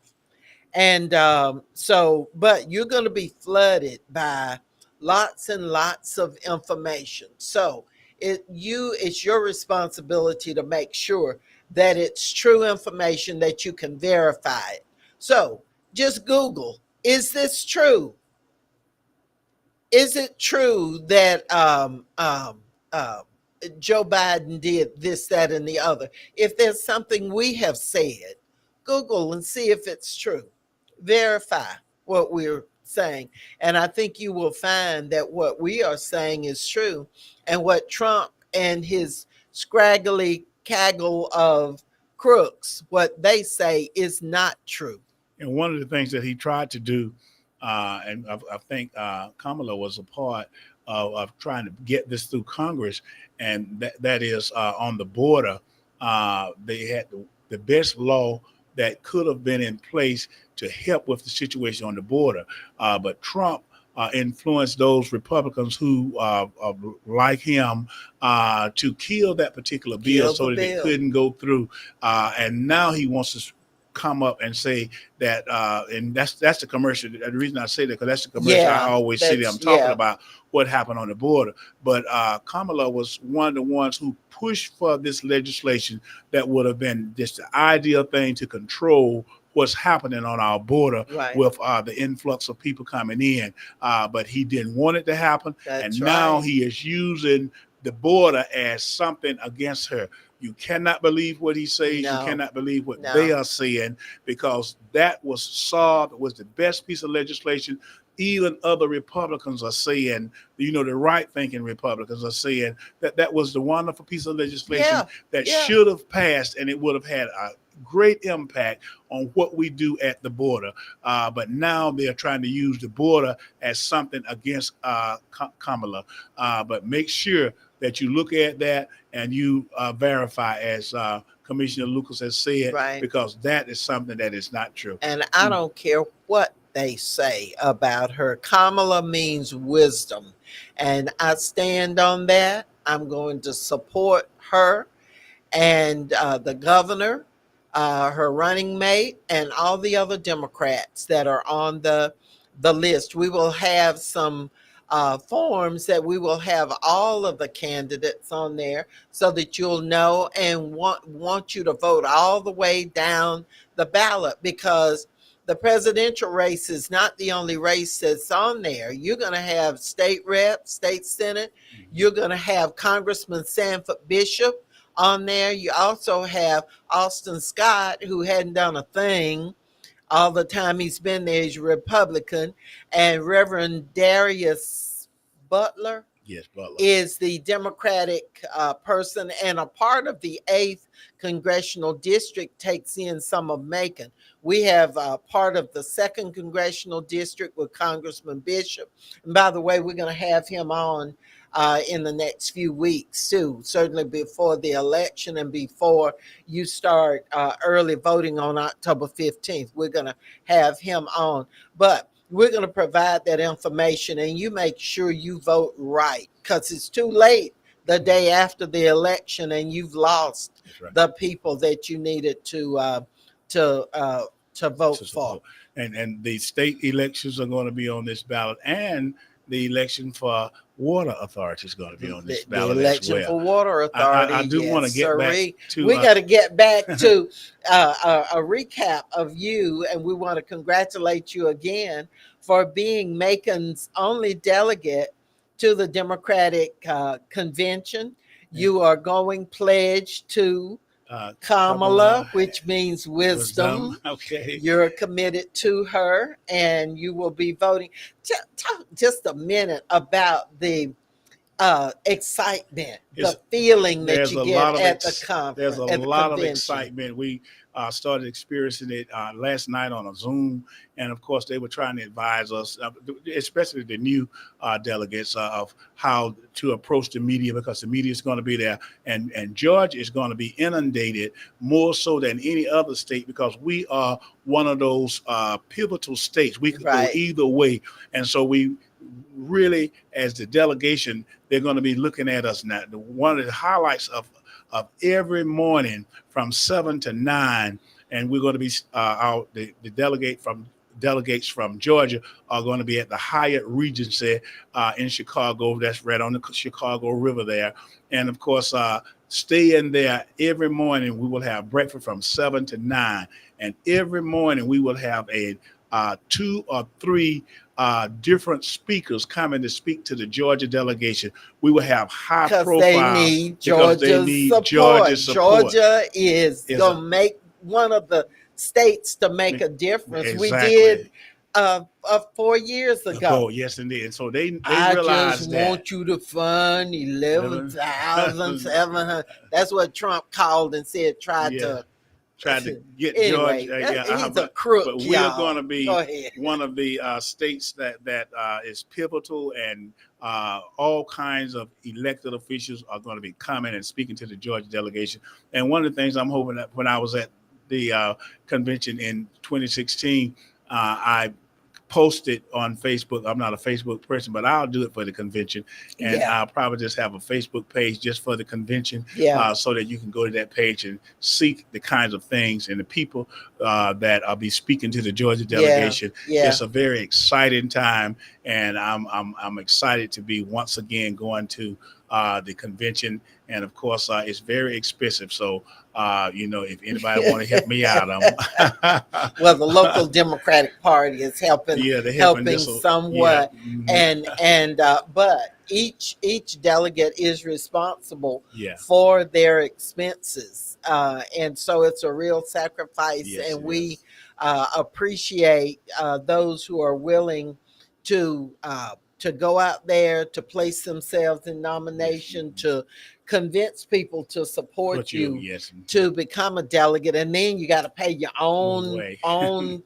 And but you're going to be flooded by lots and lots of information. So it's your responsibility to make sure that it's true information, that you can verify it. So just Google, is this true? Is it true that uh, Joe Biden did this, that, and the other? If there's something we have said, Google and see if it's true. Verify what we're saying. And I think you will find that what we are saying is true. And what Trump and his scraggly caggle of crooks, what they say is not true. And one of the things that he tried to do, and I think Kamala was a part of trying to get this through Congress, and that is on the border. They had the best law that could have been in place to help with the situation on the border. But Trump influenced those Republicans who like him to kill that particular bill so that it couldn't go through. And now he wants to come up and say that, and that's the commercial. The reason I say that, because that's the commercial I always see them talking about what happened on the border. But Kamala was one of the ones who pushed for this legislation that would have been just the ideal thing to control what's happening on our border with the influx of people coming in. But he didn't want it to happen. And now he is using the border as something against her. You cannot believe what he says. No. You cannot believe what they are saying, because that was the best piece of legislation. Even other Republicans are saying, the right-thinking Republicans are saying that was the wonderful piece of legislation that should have passed, and it would have had a great impact on what we do at the border. But now they're trying to use the border as something against Kamala. But make sure that you look at that and you verify, as Commissioner Lucas has said, because that is something that is not true. And I don't care what they say about her. Kamala means wisdom. And I stand on that. I'm going to support her and the governor, her running mate, and all the other Democrats that are on the list. We will have some forms that we will have all of the candidates on there, so that you'll know and want you to vote all the way down the ballot, because the presidential race is not the only race that's on there. You're going to have state rep, state senate. You're going to have Congressman Sanford Bishop on there. You also have Austin Scott, who hadn't done a thing all the time he's been there. He's a Republican. And Reverend Darius Butler is the Democratic person, and a part of the 8th Congressional District takes in some of Macon. We have part of the 2nd Congressional District with Congressman Bishop. And by the way, we're going to have him on in the next few weeks too, certainly before the election and before you start early voting on October 15th. We're going to have him on. But we're going to provide that information, and you make sure you vote right, because it's too late the day after the election and you've lost That's right. the people that you needed to to vote To for. support. And the state elections are going to be on this ballot, and the election for water authority is going to be on this The ballot as election well. for water authority, I do want yes, to get back sirree. to We got to get back to a recap of you, and we want to congratulate you again for being Macon's only delegate to the Democratic convention. You are going pledged to Kamala, Kamala which means Wisdom. wisdom. Okay. You're committed to her, and you will be voting. Talk just a minute about the excitement, It's, the feeling that there's you a get lot of at the there's conference, a at the lot of convention. excitement. We started experiencing it last night on a Zoom, and of course they were trying to advise us, especially the new delegates, of how to approach the media, because the media is going to be there, and Georgia is going to be inundated more so than any other state, because we are one of those pivotal states. We could go Right. either way, and so we really, as the delegation, they're going to be looking at us now. One of the highlights of every morning from 7 to 9, and we're going to be the delegates from Georgia are going to be at the Hyatt Regency in Chicago. That's right on the Chicago River there, and of course, stay in there every morning. We will have breakfast from 7 to 9, and every morning we will have a 2 or 3 different speakers coming to speak to the Georgia delegation. We will have high Because they profile need because they Georgia's need support. Georgia's support. Georgia is Is going to make one of the states to make a difference. We did exactly 4 years ago. Oh, yes, indeed. And so they I realize just that. want you to fund 11,700. That's what Trump called and said, tried Yeah, to. tried to get Anyway, Georgia. Yeah, he's a crook, but we are going y'all. to be Go ahead. one of the states that is pivotal, and all kinds of elected officials are going to be coming and speaking to the Georgia delegation. And one of the things I'm hoping that when I was at the convention in 2016, I posted on Facebook. I'm not a Facebook person, but I'll do it for the convention, and Yeah. I'll probably just have a Facebook page just for the convention, Yeah. so that you can go to that page and see the kinds of things and the people that I'll be speaking to the Georgia delegation. Yeah. It's a very exciting time, and I'm excited to be once again going to the convention. And of course, it's very expensive. So, if anybody want to help me out, Well, the local Democratic Party is helping yeah, they're helping Yeah, somewhat, mhm, and but each delegate is responsible yeah, for their expenses, and so it's a real sacrifice, yes, and it we is. appreciate those who are willing to go out there, to place themselves in nomination, to convince people to support But you, you yes, to become a delegate, and then you got to pay your own way.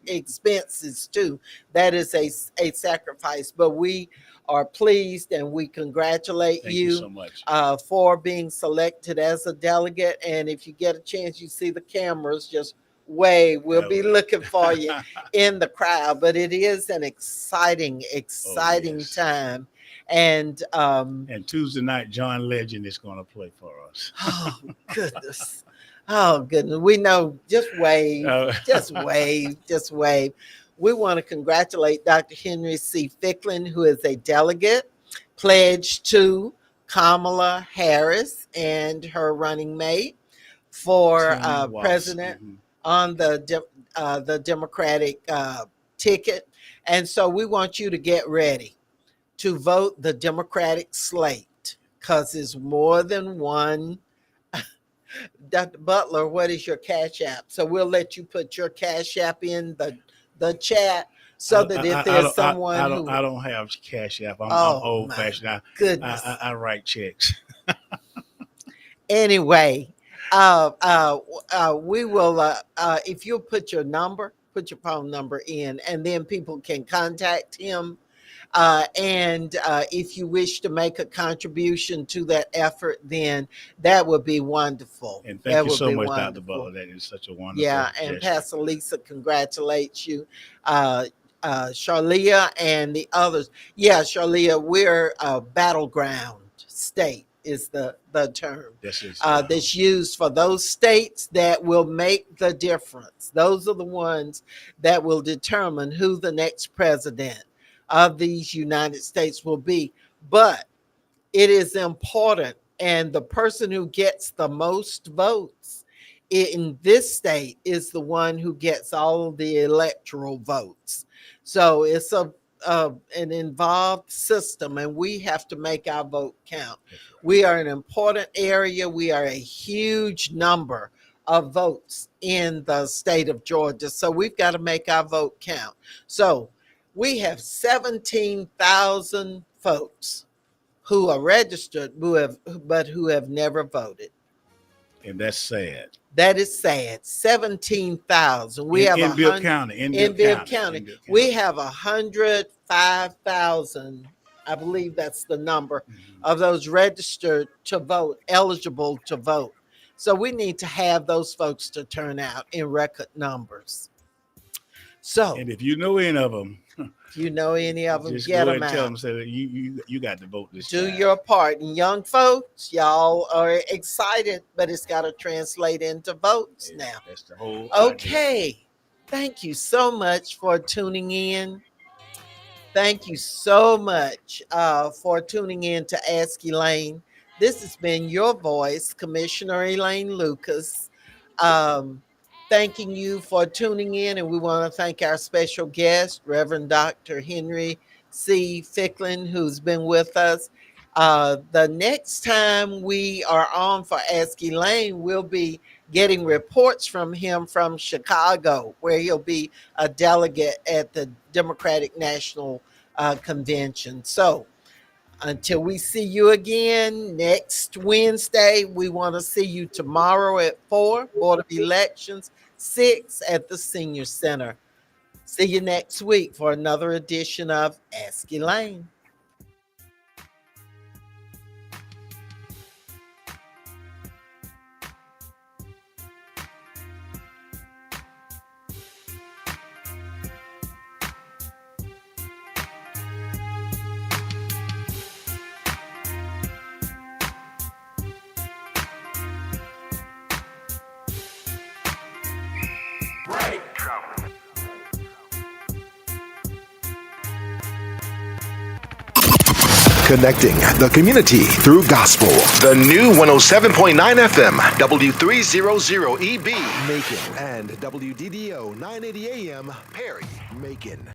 expenses too. That is a sacrifice, but we are pleased and we congratulate Thank you so much. for being selected as a delegate. And if you get a chance, you see the cameras, just wave. We'll be looking for you in the crowd. But it is an exciting yes. time. And And Tuesday night, John Legend is going to play for us. oh goodness. Oh goodness. We know. Just wave. Uh, Just wave. Just wave. We want to congratulate Dr. Henry C. Ficklin, who is a delegate pledged to Kamala Harris and her running mate for Tim Walz. president Mhm. on the Democratic ticket. And so we want you to get ready to vote the Democratic slate, because it's more than one. Dr. Butler, what is your Cash App? So we'll let you put your Cash App in the chat, so that if there's someone I don't have Cash App. I'm oh old my fashioned. goodness. I write checks. Anyway, we will if you'll put your number, put your phone number in, and then people can contact him. And if you wish to make a contribution to that effort, then that would be wonderful. And That thank you would so be much, Dr. wonderful. Butler. That is such a wonderful Yeah, and gesture. Pastor Lisa congratulates you. Uh, Charlia and the others. Yeah, Charlia, we're a battleground state is the term This is that's used for those states that will make the difference. Those are the ones that will determine who the next president of these United States will be. But it is important, and the person who gets the most votes in this state is the one who gets all of the electoral votes. So it's an involved system, and we have to make our vote count. We are an important area. We are a huge number of votes in the state of Georgia, so we've got to make our vote count. So we have 17,000 folks who are registered who have never voted. and that's sad. That is sad. 17,000. We have in Bibb County. in Bibb County. We have 105,000. I believe that's the number of those registered to vote, eligible to vote. So we need to have those folks to turn out in record numbers. So, And if you know any of them, if you know any of them, just get go them and tell out. them, say that you got to vote this Do time. your part. And young folks, y'all are excited, but it's got to translate into votes now. That's the whole Okay. idea. Thank you so much for tuning in. Thank you so much for tuning in to Ask Elaine. This has been your voice, Commissioner Elaine Lucas. Thanking you for tuning in, and we want to thank our special guest, Reverend Dr. Henry C. Ficklin, who's been with us. The next time we are on for Ask Elaine, we'll be getting reports from him from Chicago, where he'll be a delegate at the Democratic National Convention. So until we see you again next Wednesday, we want to see you tomorrow at 4, Board of Elections, 6 at the Senior Center. See you next week for another edition of Ask Elaine. Connecting the community through gospel. The new 107.9 FM, W300EB, Macon, and WDDO 980 AM, Perry, Macon.